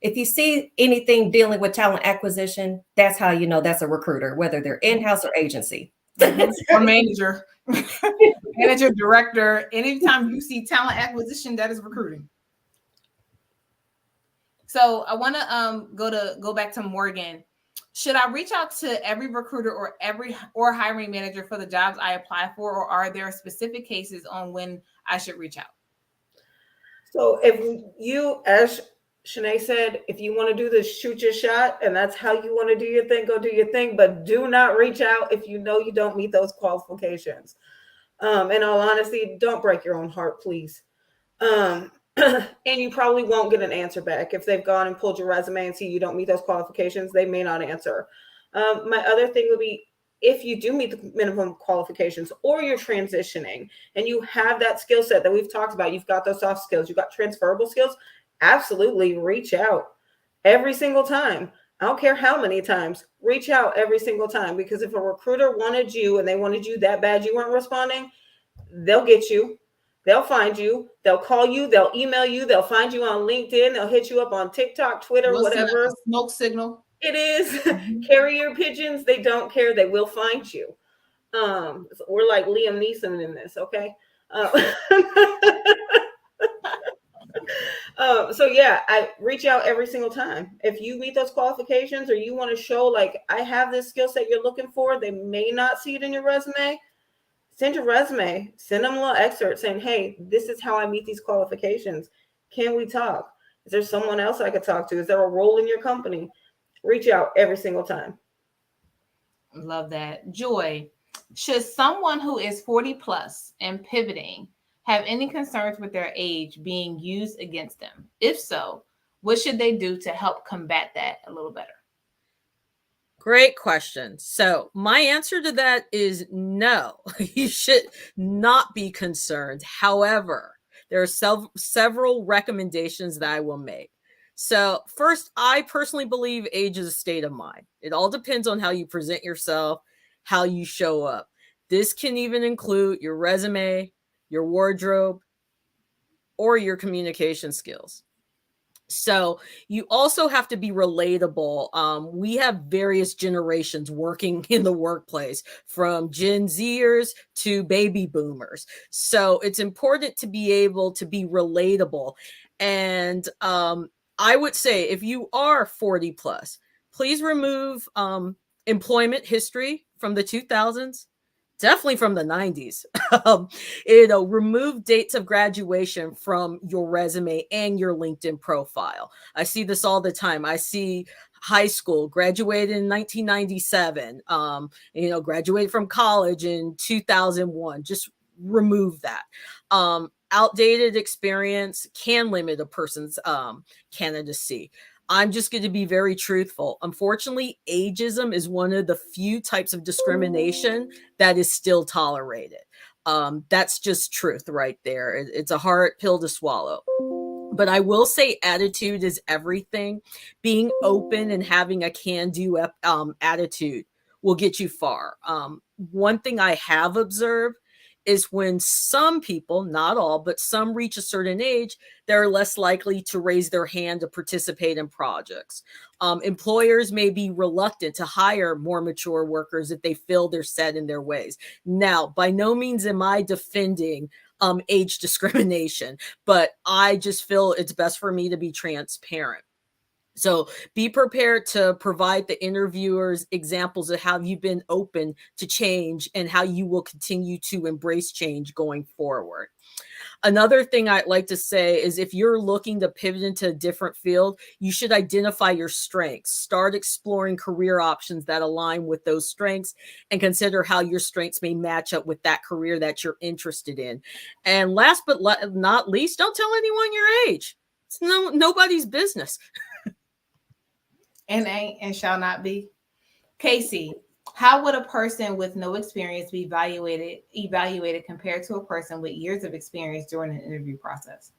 If you see anything dealing with talent acquisition, that's how you know that's a recruiter, whether they're in-house or agency. Or manager, manager, director. Anytime you see talent acquisition, that is recruiting. So I want to go back to Morgan. Should I reach out to every recruiter or hiring manager for the jobs I apply for, or are there specific cases on when I should reach out? So if you, as Shanae said, if you want to do this, shoot your shot, and that's how you want to do your thing, go do your thing, but do not reach out if you know you don't meet those qualifications. In all honesty, don't break your own heart, please. And you probably won't get an answer back. If they've gone and pulled your resume and see you don't meet those qualifications, they may not answer. My other thing would be, if you do meet the minimum qualifications, or you're transitioning and you have that skill set that we've talked about, you've got those soft skills, you've got transferable skills, absolutely reach out every single time. I don't care how many times, reach out every single time, because if a recruiter wanted you and they wanted you that bad you weren't responding, they'll get you. They'll find you. They'll call you. They'll email you. They'll find you on LinkedIn. They'll hit you up on TikTok, Twitter, whatever. Smoke signal. It is. Carrier pigeons. They don't care. They will find you. We're like Liam Neeson in this, okay? So yeah, I reach out every single time. If you meet those qualifications, or you want to show like I have this skill set you're looking for, they may not see it in your resume. Send your resume, send them a little excerpt saying, hey, this is how I meet these qualifications. Can we talk? Is there someone else I could talk to? Is there a role in your company? Reach out every single time. Love that. Joy, should someone who is 40 plus and pivoting have any concerns with their age being used against them? If so, what should they do to help combat that a little better? Great question. So my answer to that is no. You should not be concerned. However, there are several recommendations that I will make. So first, I personally believe age is a state of mind. It all depends on how you present yourself, how you show up. This can even include your resume, your wardrobe, or your communication skills. So you also have to be relatable. We have various generations working in the workplace, from Gen Zers to baby boomers. So it's important to be able to be relatable. And I would say if you are 40 plus, please remove employment history from the 2000s. Definitely from the 90s. Remove dates of graduation from your resume and your LinkedIn profile. I see this all the time. I see high school, graduated in 1997, graduated from college in 2001. Just remove that. Outdated experience can limit a person's candidacy. I'm just going to be very truthful. Unfortunately, ageism is one of the few types of discrimination that is still tolerated. That's just truth right there. It's a hard pill to swallow. But I will say attitude is everything. Being open and having a can-do attitude will get you far. One thing I have observed is when some people, not all, but some reach a certain age, they're less likely to raise their hand to participate in projects. Employers may be reluctant to hire more mature workers if they feel they're set in their ways. Now, by no means am I defending age discrimination, but I just feel it's best for me to be transparent. So be prepared to provide the interviewers examples of how you've been open to change and how you will continue to embrace change going forward. Another thing I'd like to say is if you're looking to pivot into a different field, you should identify your strengths. Start exploring career options that align with those strengths and consider how your strengths may match up with that career that you're interested in. And last but not least, don't tell anyone your age. It's nobody's business. and ain't and shall not be. Casey, how would a person with no experience be evaluated compared to a person with years of experience during an interview process?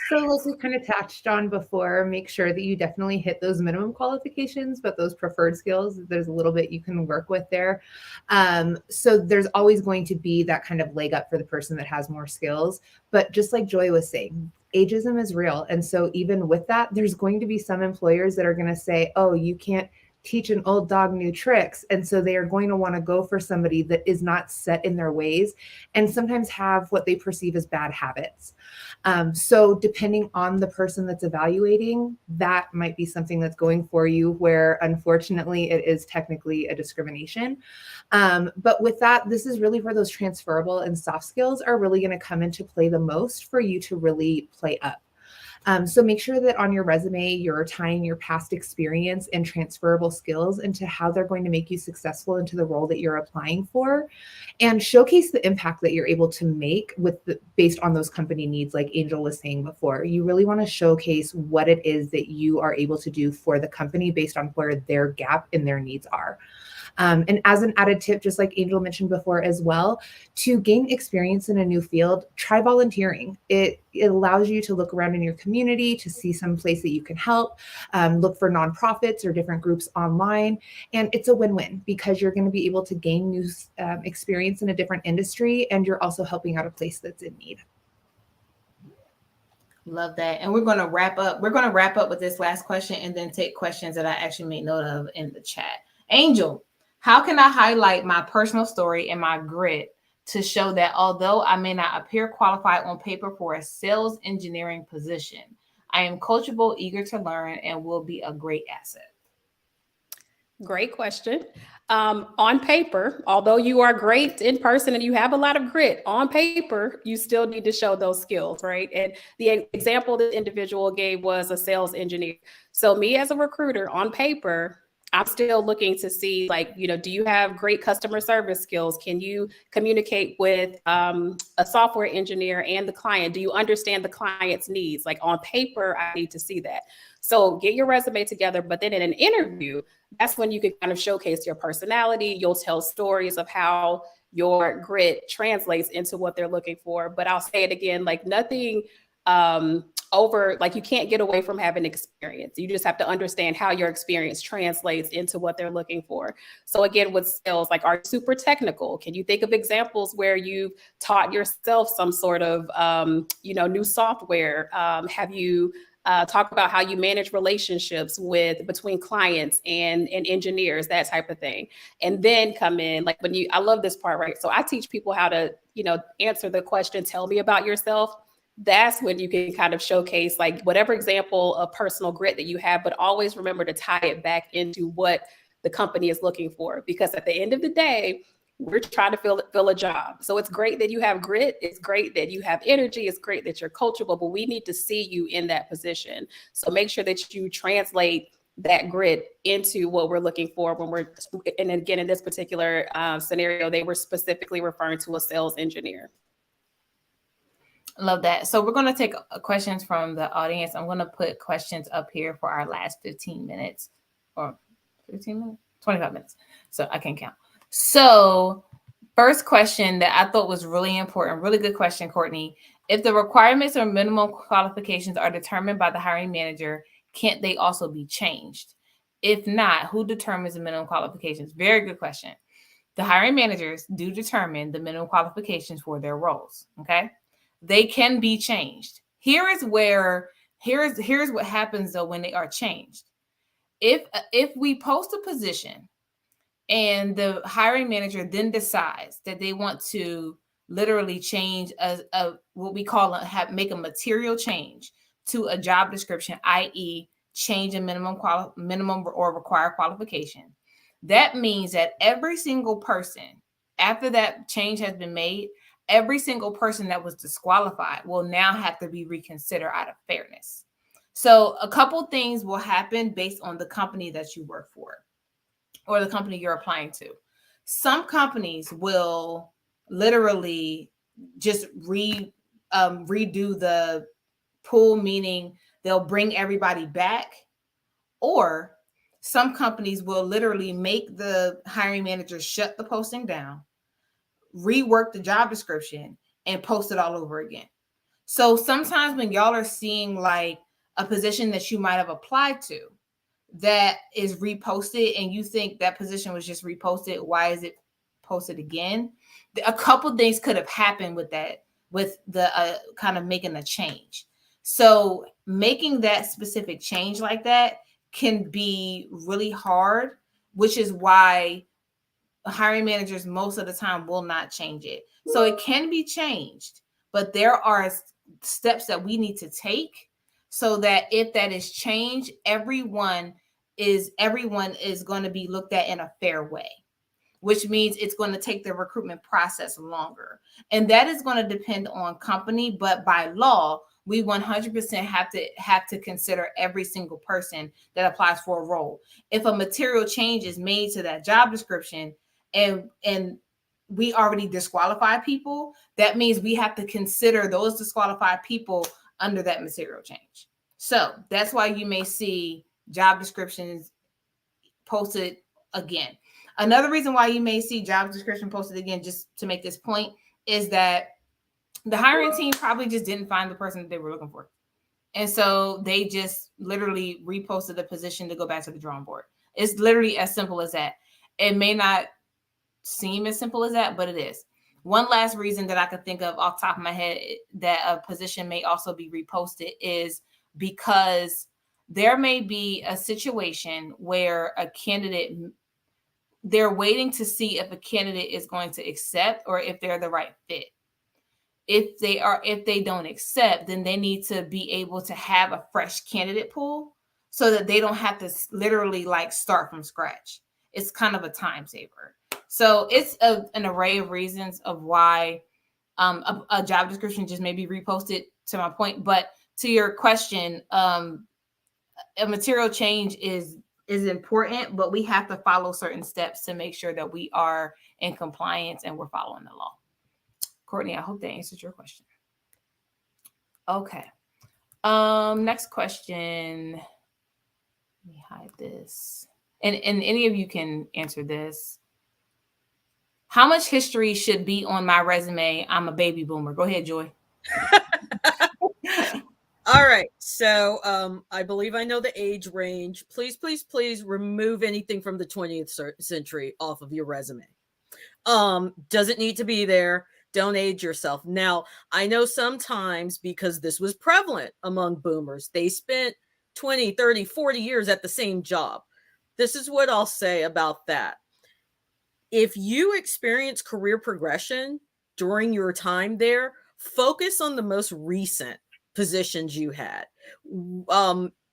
So like we kind of touched on before, make sure that you definitely hit those minimum qualifications, but those preferred skills, there's a little bit you can work with there. So there's always going to be that kind of leg up for the person that has more skills. But just like Joy was saying, ageism is real. And so even with that, there's going to be some employers that are going to say, oh, you can't teach an old dog new tricks. And so they are going to want to go for somebody that is not set in their ways and sometimes have what they perceive as bad habits. So depending on the person that's evaluating, that might be something that's going for you where unfortunately it is technically a discrimination. But with that, this is really where those transferable and soft skills are really going to come into play the most for you to really play up. So make sure that on your resume, you're tying your past experience and transferable skills into how they're going to make you successful into the role that you're applying for, and showcase the impact that you're able to make based on those company needs. Like Angel was saying before, you really want to showcase what it is that you are able to do for the company based on where their gap in their needs are. And as an added tip, just like Angel mentioned before as well, to gain experience in a new field, try volunteering. It allows you to look around in your community to see some place that you can help, look for nonprofits or different groups online. And it's a win-win because you're going to be able to gain new experience in a different industry, and you're also helping out a place that's in need. Love that. And we're going to wrap up. We're going to wrap up with this last question and then take questions that I actually made note of in the chat. Angel, how can I highlight my personal story and my grit to show that although I may not appear qualified on paper for a sales engineering position, I am coachable, eager to learn, and will be a great asset? Great question. On paper, although you are great in person and you have a lot of grit, on paper, you still need to show those skills, right? And the example the individual gave was a sales engineer. So me as a recruiter, on paper, I'm still looking to see, like, do you have great customer service skills? Can you communicate with a software engineer and the client? Do you understand the client's needs? Like on paper, I need to see that. So get your resume together, but then in an interview, that's when you can kind of showcase your personality. You'll tell stories of how your grit translates into what they're looking for. But I'll say it again, like nothing like you can't get away from having experience. You just have to understand how your experience translates into what they're looking for. So again, with sales, like, are you super technical? Can you think of examples where you've taught yourself some sort of, new software? Have you talk about how you manage relationships between clients and engineers, that type of thing. And then come in, like I love this part, right? So I teach people how to, answer the question, tell me about yourself. That's when you can kind of showcase like whatever example of personal grit that you have, but always remember to tie it back into what the company is looking for. Because at the end of the day, we're trying to fill a job. So it's great that you have grit. It's great that you have energy. It's great that you're coachable, but we need to see you in that position. So make sure that you translate that grit into what we're looking for and again, in this particular scenario, they were specifically referring to a sales engineer. Love that. So we're going to take questions from the audience. I'm going to put questions up here for our last 15 minutes or 15 minutes, 25 minutes. So I can count. So first question that I thought was really important, really good question, Courtney. If the requirements or minimum qualifications are determined by the hiring manager, can't they also be changed? If not, who determines the minimum qualifications? Very good question. The hiring managers do determine the minimum qualifications for their roles. Okay. They can be changed. Here's what happens though when they are changed. If we post a position and the hiring manager then decides that they want to literally change what we call make a material change to a job description, i.e. change a minimum or required qualification, that means that every single person, after that change has been made, every single person that was disqualified will now have to be reconsidered out of fairness. So a couple things will happen based on the company that you work for or the company you're applying to. Some companies will literally just redo the pool, meaning they'll bring everybody back, or some companies will literally make the hiring manager shut the posting down, rework the job description, and post it all over again. So sometimes when y'all are seeing like a position that you might have applied to that is reposted and you think that position was just reposted, why is it posted again? A couple things could have happened with that, with the kind of making a change. So making that specific change like that can be really hard, which is why hiring managers most of the time will not change it. So it can be changed, but there are steps that we need to take so that if that is changed, everyone is going to be looked at in a fair way, which means it's going to take the recruitment process longer. And that is going to depend on company, but by law, we 100% have to consider every single person that applies for a role. If a material change is made to that job description and we already disqualify people, that means we have to consider those disqualified people under that material change. So that's why you may see job descriptions posted again. Another reason why you may see job description posted again, just to make this point, is that the hiring team probably just didn't find the person that they were looking for. And so they just literally reposted the position to go back to the drawing board. It's literally as simple as that. It may not seem as simple as that, but it is. One last reason that I could think of off the top of my head that a position may also be reposted is because there may be a situation where a candidate, they're waiting to see if a candidate is going to accept or if they're the right fit. If they don't accept, then they need to be able to have a fresh candidate pool so that they don't have to literally like start from scratch. It's kind of a time saver. So it's an array of reasons of why a job description just may be reposted, to my point. But to your question, a material change is important, but we have to follow certain steps to make sure that we are in compliance and we're following the law. Courtney, I hope that answers your question. Okay. Next question. Let me hide this. And any of you can answer this. How much history should be on my resume? I'm a baby boomer. Go ahead, Joy. All right. So I believe I know the age range. Please, please, please remove anything from the 20th century off of your resume. Doesn't need to be there. Don't age yourself. Now, I know sometimes because this was prevalent among boomers, they spent 20, 30, 40 years at the same job. This is what I'll say about that. If you experience career progression during your time there, focus on the most recent positions you had.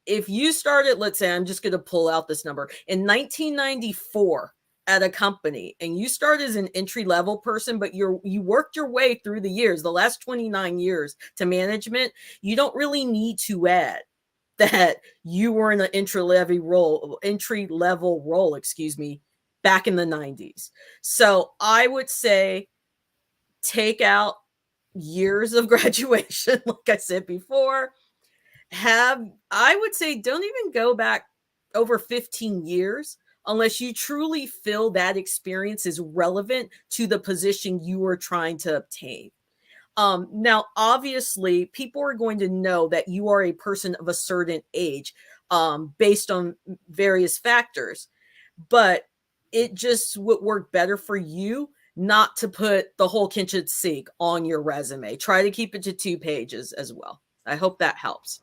If you started, let's say, I'm just going to pull out this number, in 1994 at a company, and you start as an entry-level person, but you worked your way through the years, the last 29 years to management, you don't really need to add that you were in an entry-level role, back in the 90s. So I would say take out years of graduation, like I said before. I would say don't even go back over 15 years unless you truly feel that experience is relevant to the position you are trying to obtain. Now, obviously, people are going to know that you are a person of a certain age based on various factors, but it just would work better for you not to put the whole kitchen sink on your resume. Try to keep it to 2 pages as well. I hope that helps.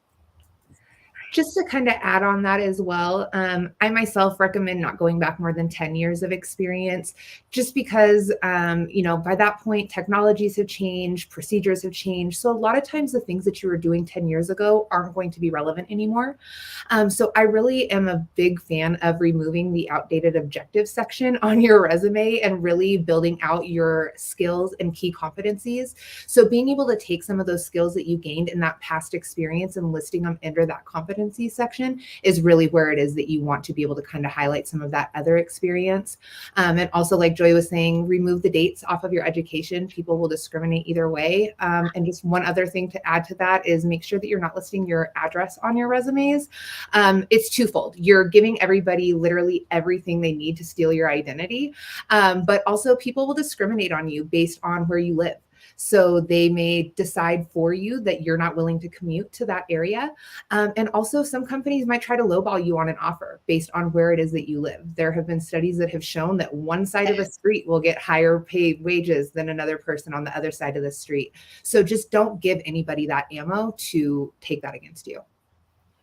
Just to kind of add on that as well, I myself recommend not going back more than 10 years of experience, just because, by that point, technologies have changed, procedures have changed. So a lot of times the things that you were doing 10 years ago aren't going to be relevant anymore. So I really am a big fan of removing the outdated objectives section on your resume and really building out your skills and key competencies. So being able to take some of those skills that you gained in that past experience and listing them under that competency competency section is really where it is that you want to be able to kind of highlight some of that other experience. And also, like Joy was saying, remove the dates off of your education. People will discriminate either way. And just one other thing to add to that is make sure that you're not listing your address on your resumes. It's twofold. You're giving everybody literally everything they need to steal your identity. But also people will discriminate on you based on where you live. So they may decide for you that you're not willing to commute to that area. And also some companies might try to lowball you on an offer based on where it is that you live. There have been studies that have shown that one side of a street will get higher paid wages than another person on the other side of the street. So just don't give anybody that ammo to take that against you.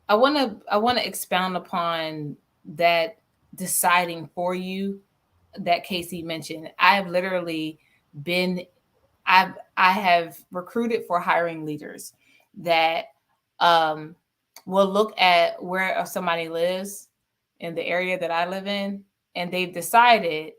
I want to expound upon that deciding for you that Casey mentioned. I have recruited for hiring leaders that will look at where somebody lives in the area that I live in, and they've decided,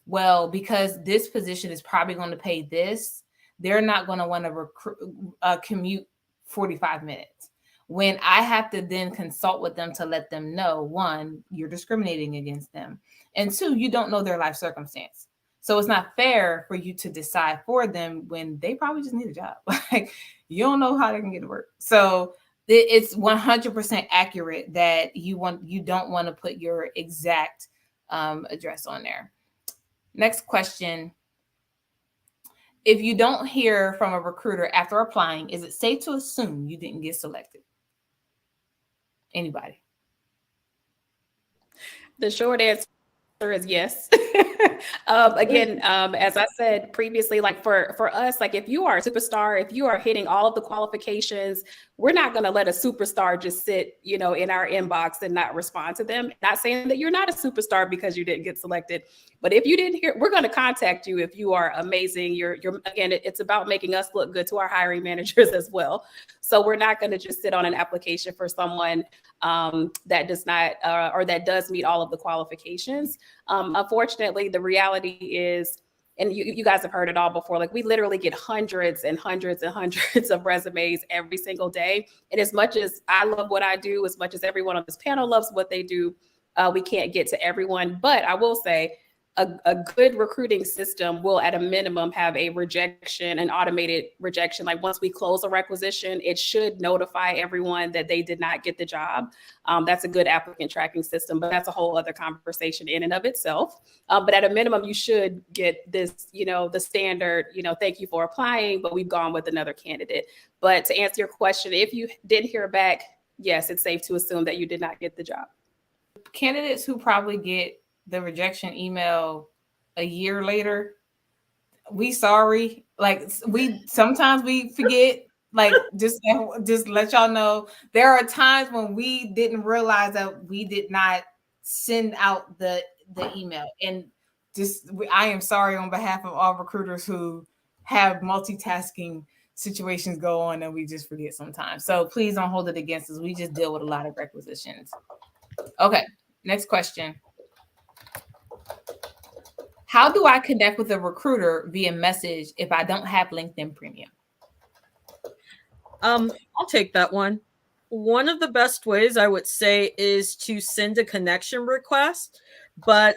well, because this position is probably going to pay this, they're not going to want to commute 45 minutes. When I have to then consult with them to let them know, one, you're discriminating against them, and two, you don't know their life circumstance. So it's not fair for you to decide for them when they probably just need a job. Like, you don't know how they can get to work. So it's 100% accurate that you don't want to put your exact address on there. Next question. If you don't hear from a recruiter after applying, is it safe to assume you didn't get selected? Anybody? The short answer is yes. Again, as I said previously, like for us, like if you are a superstar, if you are hitting all of the qualifications, we're not going to let a superstar just sit, in our inbox and not respond to them. Not saying that you're not a superstar because you didn't get selected, but if you didn't hear, we're going to contact you if you are amazing. You're again, it's about making us look good to our hiring managers as well. So we're not going to just sit on an application for someone that does not or that does meet all of the qualifications. Unfortunately, the reality is, and you guys have heard it all before, like we literally get hundreds and hundreds and hundreds of resumes every single day. And as much as I love what I do, as much as everyone on this panel loves what they do, we can't get to everyone. But I will say a good recruiting system will at a minimum have a rejection, an automated rejection. Like once we close a requisition, it should notify everyone that they did not get the job. That's a good applicant tracking system, but that's a whole other conversation in and of itself. But at a minimum, you should get this, the standard, thank you for applying, but we've gone with another candidate. But to answer your question, if you didn't hear back, yes, it's safe to assume that you did not get the job. Candidates who probably get the rejection email a year later, we sorry. Like sometimes we forget. Like just let y'all know, there are times when we didn't realize that we did not send out the email, and I am sorry on behalf of all recruiters who have multitasking situations go on and we just forget sometimes. So please don't hold it against us. We just deal with a lot of requisitions. Okay, next question. How do I connect with a recruiter via message if I don't have LinkedIn Premium? I'll take that one. One of the best ways I would say is to send a connection request, but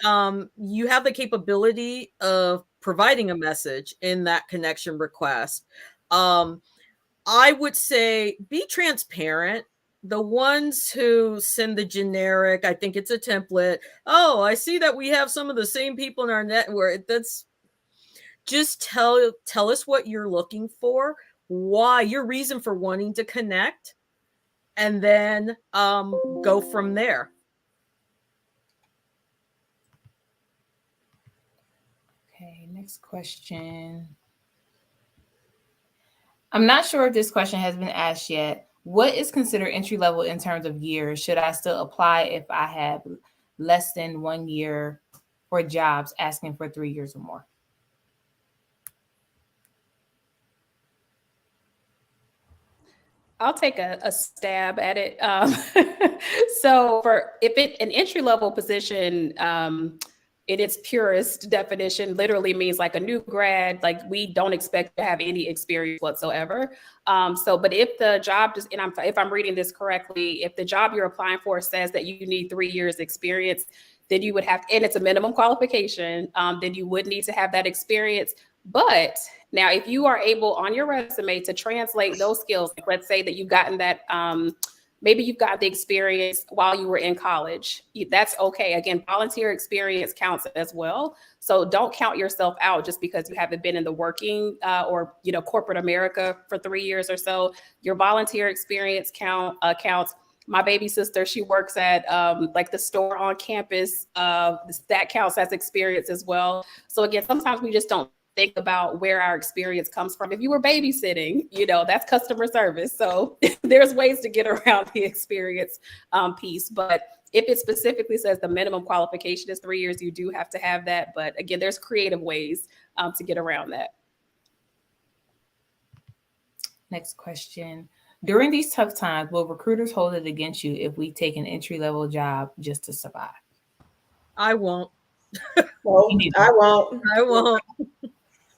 you have the capability of providing a message in that connection request. I would say be transparent. The ones who send the generic, I think it's a template. Oh, I see that we have some of the same people in our network. That's just tell us what you're looking for, why, your reason for wanting to connect, and then go from there. Okay, next question. I'm not sure if this question has been asked yet. What is considered entry level in terms of years? Should I still apply if I have less than 1 year for jobs asking for 3 years or more? I'll take a stab at it. So if an entry level position in its purest definition, literally means like a new grad. Like we don't expect to have any experience whatsoever. But if the job if I'm reading this correctly, if the job you're applying for says that you need 3 years experience, then you would have, and it's a minimum qualification, then you would need to have that experience. But now if you are able on your resume to translate those skills, like let's say that you've gotten that, maybe you've got the experience while you were in college, that's okay. Again, volunteer experience counts as well. So don't count yourself out just because you haven't been in the working or corporate America for 3 years or so. Your volunteer experience counts. My baby sister, she works at like the store on campus. That counts as experience as well. So again, sometimes we just don't think about where our experience comes from. If you were babysitting, that's customer service. So there's ways to get around the experience piece. But if it specifically says the minimum qualification is 3 years, you do have to have that. But again, there's creative ways to get around that. Next question. During these tough times, will recruiters hold it against you if we take an entry-level job just to survive? I won't. Well, I won't. I won't.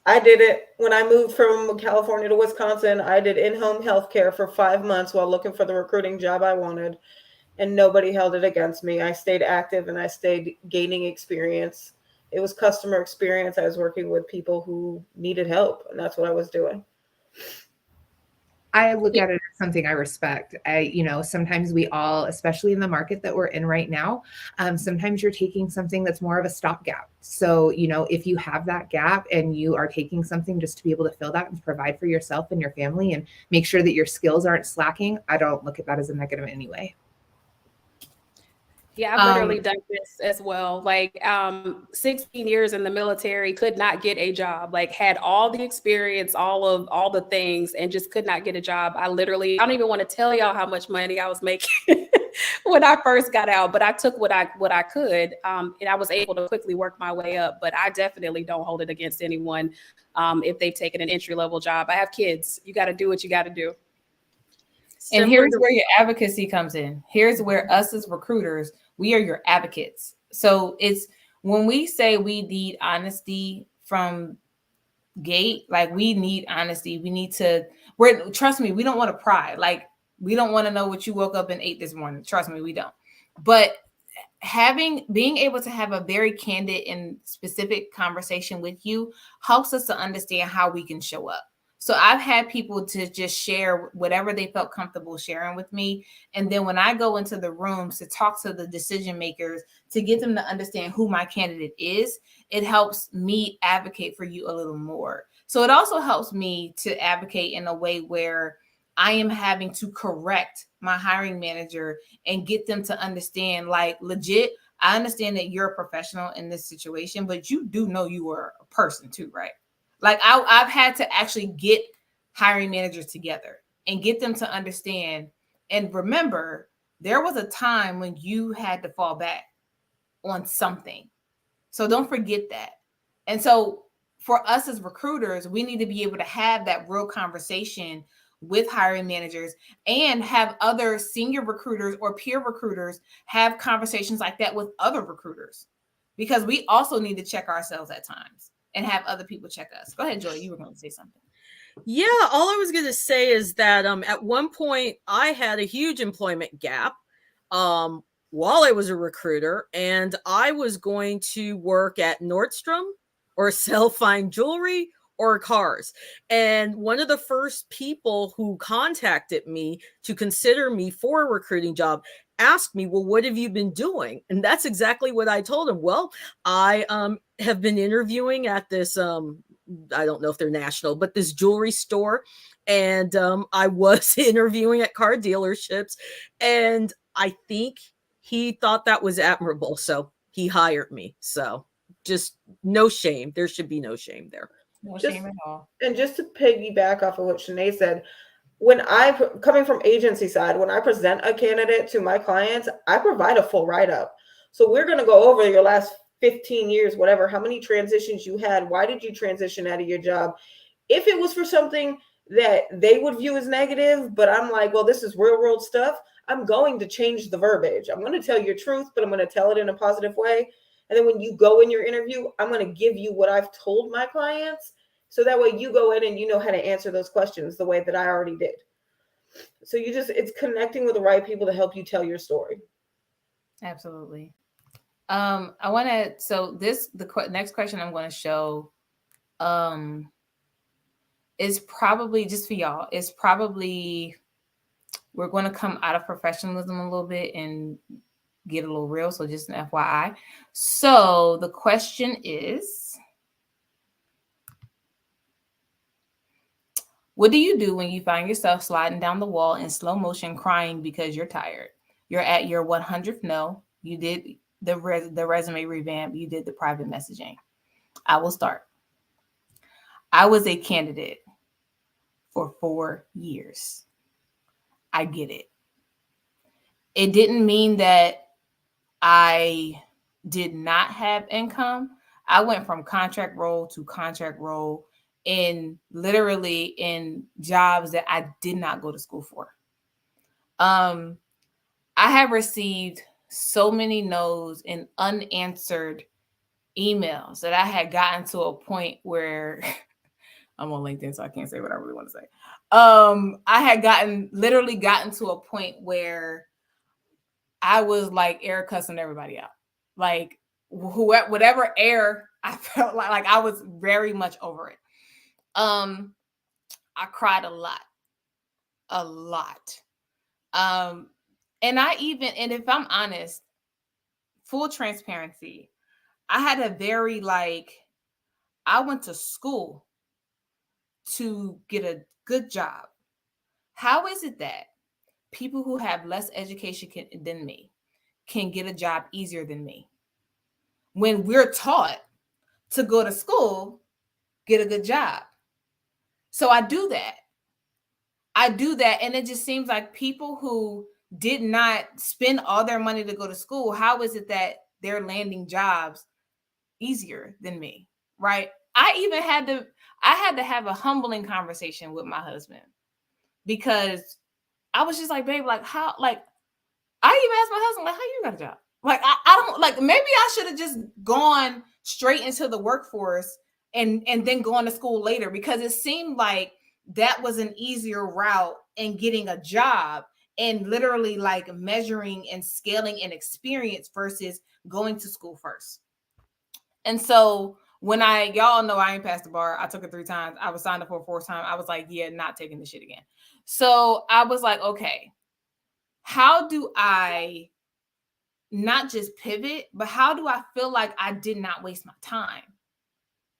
I did it when I moved from California to Wisconsin. I did in-home healthcare for 5 months while looking for the recruiting job I wanted, and nobody held it against me. I stayed active and I stayed gaining experience. It was customer experience. I was working with people who needed help, and that's what I was doing. I look at it as something I respect. Sometimes we all, especially in the market that we're in right now, sometimes you're taking something that's more of a stopgap. So, if you have that gap and you are taking something just to be able to fill that and provide for yourself and your family and make sure that your skills aren't slacking, I don't look at that as a negative anyway. Yeah, I've literally done this as well. Like 16 years in the military, could not get a job, like had all the experience, all the things, and just could not get a job. I don't even want to tell y'all how much money I was making when I first got out, but I took what I could, and I was able to quickly work my way up. But I definitely don't hold it against anyone if they've taken an entry-level job. I have kids. You got to do what you got to do. And here's where your advocacy comes in. Here's where us as recruiters, we are your advocates. So it's when we say we need honesty from gate, like we need honesty. We need to, trust me, we don't want to pry. Like we don't want to know what you woke up and ate this morning. Trust me, we don't. But being able to have a very candid and specific conversation with you helps us to understand how we can show up. So I've had people to just share whatever they felt comfortable sharing with me. And then when I go into the rooms to talk to the decision makers, to get them to understand who my candidate is, it helps me advocate for you a little more. So it also helps me to advocate in a way where I am having to correct my hiring manager and get them to understand, like legit, I understand that you're a professional in this situation, but you do know you are a person too, right? Like I've had to actually get hiring managers together and get them to understand. And remember, there was a time when you had to fall back on something. So don't forget that. And so for us as recruiters, we need to be able to have that real conversation with hiring managers and have other senior recruiters or peer recruiters have conversations like that with other recruiters, because we also need to check ourselves at times and have other people check us. Go ahead, Joy. You were going to say something. Yeah, all I was going to say is that at one point I had a huge employment gap while I was a recruiter, and I was going to work at Nordstrom or sell fine jewelry or cars. And one of the first people who contacted me to consider me for a recruiting job asked me, well, what have you been doing? And that's exactly what I told him. Well, I have been interviewing at this, I don't know if they're national, but this jewelry store. And I was interviewing at car dealerships. And I think he thought that was admirable. So he hired me. So just no shame. There should be no shame there. No shame at all. And just to piggyback off of what Shanae said, coming from agency side, when I present a candidate to my clients, I provide a full write-up. So we're going to go over your last 15 years, whatever, how many transitions you had. Why did you transition out of your job? If it was for something that they would view as negative, but I'm like, well, this is real world stuff, I'm going to change the verbiage. I'm going to tell your truth, but I'm going to tell it in a positive way. And then when you go in your interview, I'm going to give you what I've told my clients. So that way you go in and you know how to answer those questions the way that I already did. So it's connecting with the right people to help you tell your story. Absolutely. The next question I'm going to show, is probably just for y'all. It's probably, we're going to come out of professionalism a little bit and get a little real. So just an FYI. So the question is, what do you do when you find yourself sliding down the wall in slow motion crying because you're tired? You're at your 100th no. You did the resume revamp. You did the private messaging. I will start. I was a candidate for 4 years. I get it. It didn't mean that I did not have income. I went from contract role to contract role literally in jobs that I did not go to school for. I have received so many no's and unanswered emails that I had gotten to a point where I'm on LinkedIn, so I can't say what I really want to say. I had literally gotten to a point where I was like air cussing everybody out. Like whatever air, I felt like I was very much over it. I cried a lot. And if I'm honest, full transparency, I had a very I went to school to get a good job. How is it that people who have less education than me can get a job easier than me? When we're taught to go to school, get a good job. So I do that. And it just seems like people who did not spend all their money to go to school, how is it that they're landing jobs easier than me? Right? I had to have a humbling conversation with my husband, because I was just like, babe, I even asked my husband, how you got a job? I don't maybe I should have just gone straight into the workforce and then going to school later, because it seemed like that was an easier route in getting a job and literally measuring and scaling an experience versus going to school first. And so when y'all know I ain't passed the bar, I took it 3 times. I was signed up for a 4th time. I was like, yeah, not taking this shit again. So I was like, okay, how do I not just pivot, but how do I feel like I did not waste my time?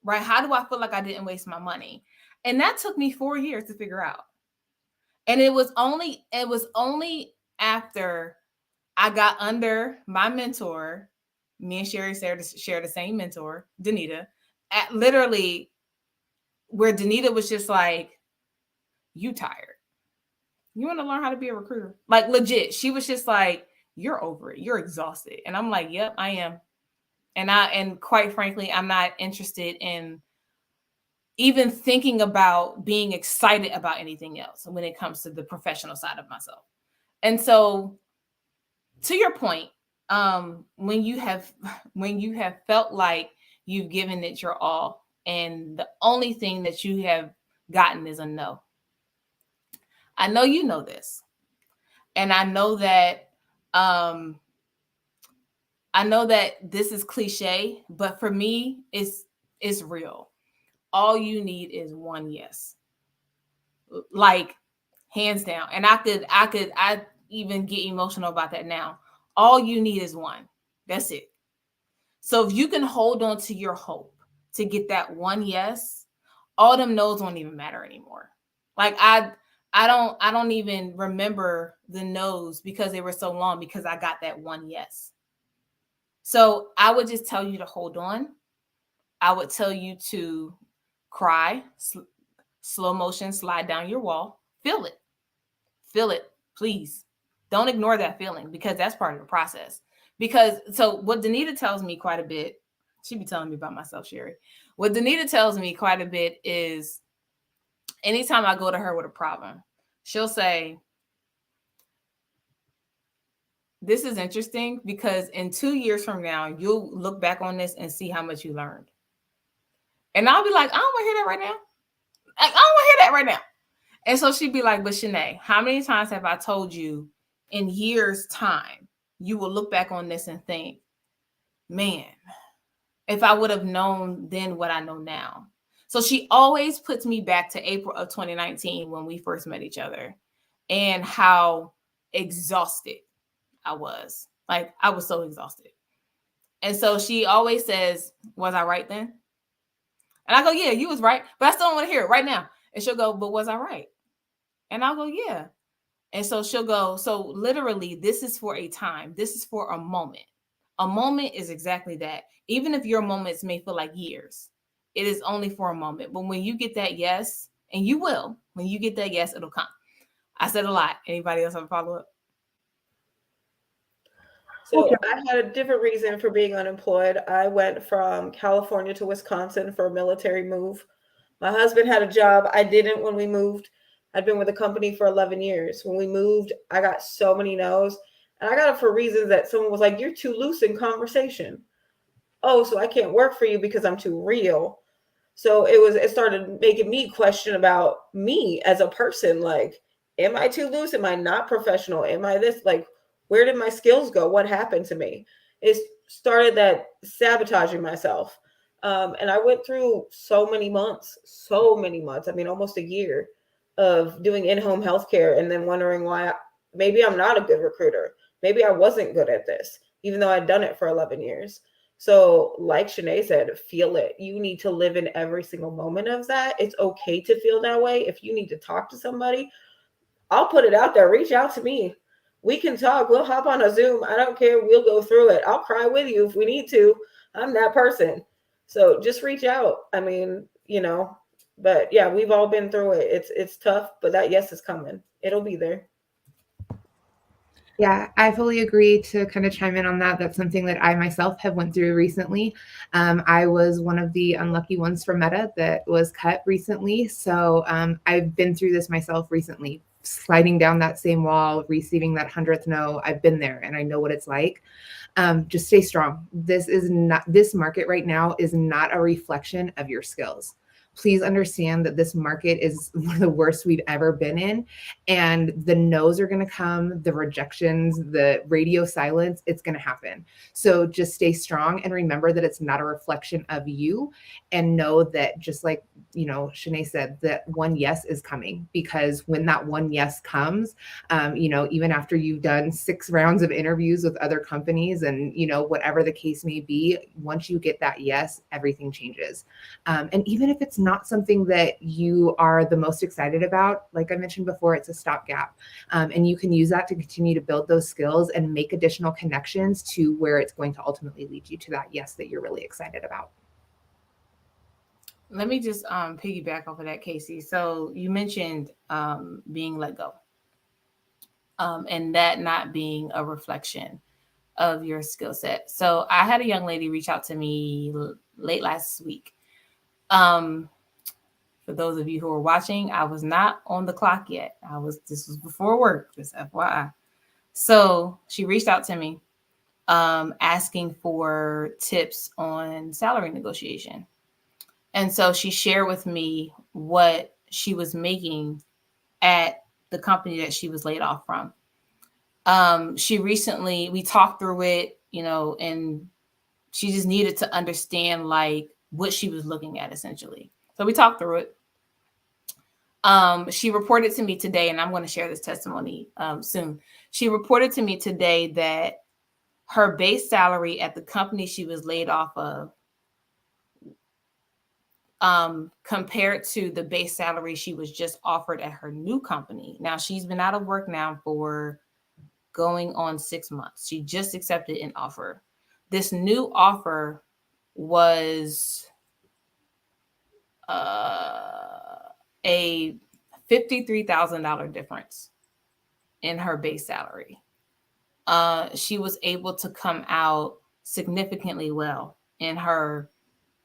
Right? How do I feel like I didn't waste my money? And that took me 4 years to figure out. And it was only after I got under my mentor. Me and Sherry share the same mentor, Danita, at literally where Danita was just like, you tired. You want to learn how to be a recruiter? Legit. She was just like, you're over it. You're exhausted. And I'm like, yep, I am. And quite frankly, I'm not interested in even thinking about being excited about anything else when it comes to the professional side of myself. And so to your point, when you have felt like you've given it your all and the only thing that you have gotten is a no. I know you know this. And I know that this is cliche, but for me, it's real. All you need is one yes. Hands down. And I even get emotional about that now. All you need is one. That's it. So if you can hold on to your hope to get that one yes, all them no's won't even matter anymore. I don't even remember the no's because they were so long, because I got that one yes. So I would just tell you to hold on. I would tell you to cry, slow motion, slide down your wall, feel it, please. Don't ignore that feeling, because that's part of the process. So what Danita tells me quite a bit, she be telling me about myself, Sherry. What Danita tells me quite a bit is anytime I go to her with a problem, she'll say, this is interesting because in 2 years from now, you'll look back on this and see how much you learned. And I'll be like, I don't want to hear that right now. I don't want to hear that right now. And so she'd be like, but Shanae, how many times have I told you in years' time, you will look back on this and think, man, if I would have known then what I know now. So she always puts me back to April of 2019 when we first met each other and how exhausted I was. Like, I was so exhausted. And so she always says, was I right then? And I go, yeah, you was right, but I still don't want to hear it right now. And she'll go, but was I right? And I'll go, yeah. And so she'll go, so literally, this is for a time. This is for a moment. A moment is exactly that. Even if your moments may feel like years, it is only for a moment. But when you get that yes, and you will, when you get that yes, it'll come. I said a lot. Anybody else have a follow-up? So I had a different reason for being unemployed. I went from California to Wisconsin for a military move. My husband had a job. I didn't when we moved. I'd been with the company for 11 years. When we moved, I got so many no's. And I got it for reasons that someone was like, you're too loose in conversation. Oh, so I can't work for you because I'm too real. So it started making me question about me as a person. Like, am I too loose? Am I not professional? Am I this? Like, where did my skills go? What happened to me? It started that sabotaging myself. And I went through so many months. I mean, almost a year of doing in-home healthcare and then wondering why maybe I'm not a good recruiter. Maybe I wasn't good at this, even though I'd done it for 11 years. So like Shanae said, feel it. You need to live in every single moment of that. It's okay to feel that way. If you need to talk to somebody, I'll put it out there. Reach out to me. We can talk. We'll hop on a Zoom. I don't care. We'll go through it. I'll cry with you if we need to. I'm that person. So just reach out. I mean, but yeah, we've all been through it. It's tough, but that yes is coming. It'll be there. Yeah, I fully agree. To kind of chime in on that. That's something that I myself have went through recently. I was one of the unlucky ones for Meta that was cut recently. So I've been through this myself recently, sliding down that same wall, receiving that 100th no. I've been there and I know what it's like. Just stay strong. This market right now is not a reflection of your skills. Please understand that this market is one of the worst we've ever been in. And the no's are going to come, the rejections, the radio silence, it's going to happen. So just stay strong and remember that it's not a reflection of you, and know that just like, Shanae said, that one yes is coming, because when that one yes comes, even after you've done 6 rounds of interviews with other companies and, whatever the case may be, once you get that yes, everything changes. And even if it's not something that you are the most excited about, like I mentioned before, it's a stopgap. And you can use that to continue to build those skills and make additional connections to where it's going to ultimately lead you to that yes that you're really excited about. Let me just piggyback off of that, Casey. So you mentioned being let go, and that not being a reflection of your skill set. So I had a young lady reach out to me late last week. For those of you who are watching, I was not on the clock yet. This was before work, just FYI. So she reached out to me asking for tips on salary negotiation. And so she shared with me what she was making at the company that she was laid off from. We talked through it, and she just needed to understand like what she was looking at essentially. So we talked through it. She reported to me today, and I'm going to share this testimony soon. She reported to me today that her base salary at the company she was laid off of, compared to the base salary she was just offered at her new company. Now she's been out of work now for going on 6 months. She just accepted an offer. This new offer was a $53,000 difference in her base salary. She was able to come out significantly well in her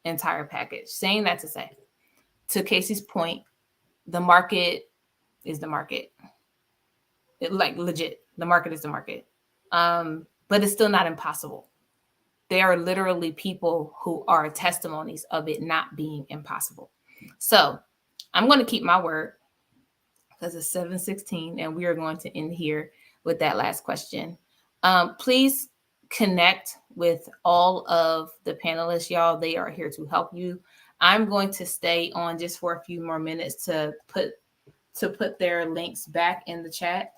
entire package. Saying that to say, to Casey's point, the market is the market. Legit, the market is the market. But it's still not impossible. There are literally people who are testimonies of it not being impossible. So I'm going to keep my word because it's 7:16 and we are going to end here with that last question. Please connect with all of the panelists, y'all. They are here to help you. I'm going to stay on just for a few more minutes to put their links back in the chat.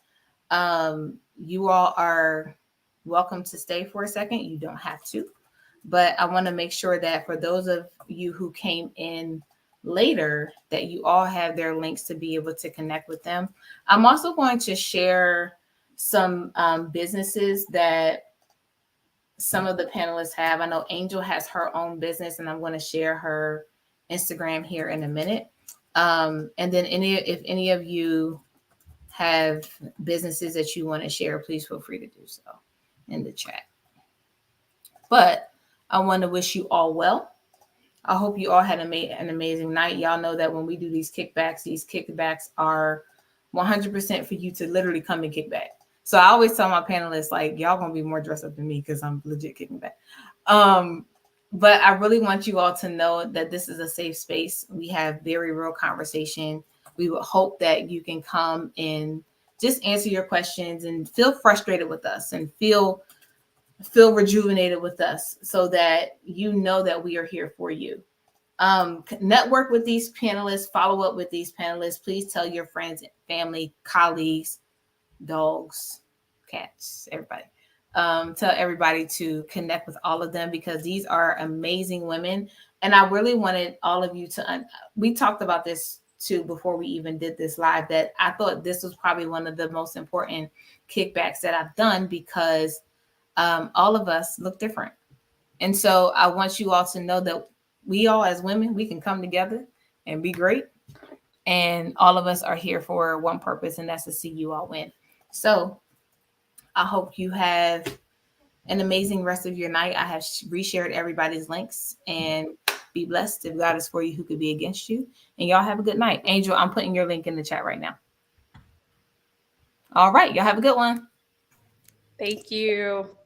You all are welcome to stay for a second. You don't have to, but I want to make sure that for those of you who came in later, that you all have their links to be able to connect with them. I'm also going to share some businesses that some of the panelists have. I know Angel has her own business, and I'm going to share her Instagram here in a minute. And then if any of you have businesses that you want to share, please feel free to do so in the chat. But I want to wish you all well. I hope you all had an amazing night. Y'all know that when we do these kickbacks are 100% for you to literally come and kick back. So I always tell my panelists, like, y'all gonna be more dressed up than me because I'm legit kicking back. But I really want you all to know that this is a safe space. We have very real conversation. We would hope that you can come and just answer your questions and feel frustrated with us and feel rejuvenated with us, so that you know that we are here for you. Network with these panelists, follow up with these panelists. Please tell your friends, family, colleagues, dogs, cats, everybody. Tell everybody to connect with all of them because these are amazing women. And I really wanted all of you to, we talked about this too before we even did this live, that I thought this was probably one of the most important kickbacks that I've done because all of us look different. And so I want you all to know that we all as women, we can come together and be great. And all of us are here for one purpose, and that's to see you all win. So I hope you have an amazing rest of your night. I have reshared everybody's links, and be blessed. If God is for you, who could be against you? And y'all have a good night. Angel, I'm putting your link in the chat right now. All right. Y'all have a good one. Thank you.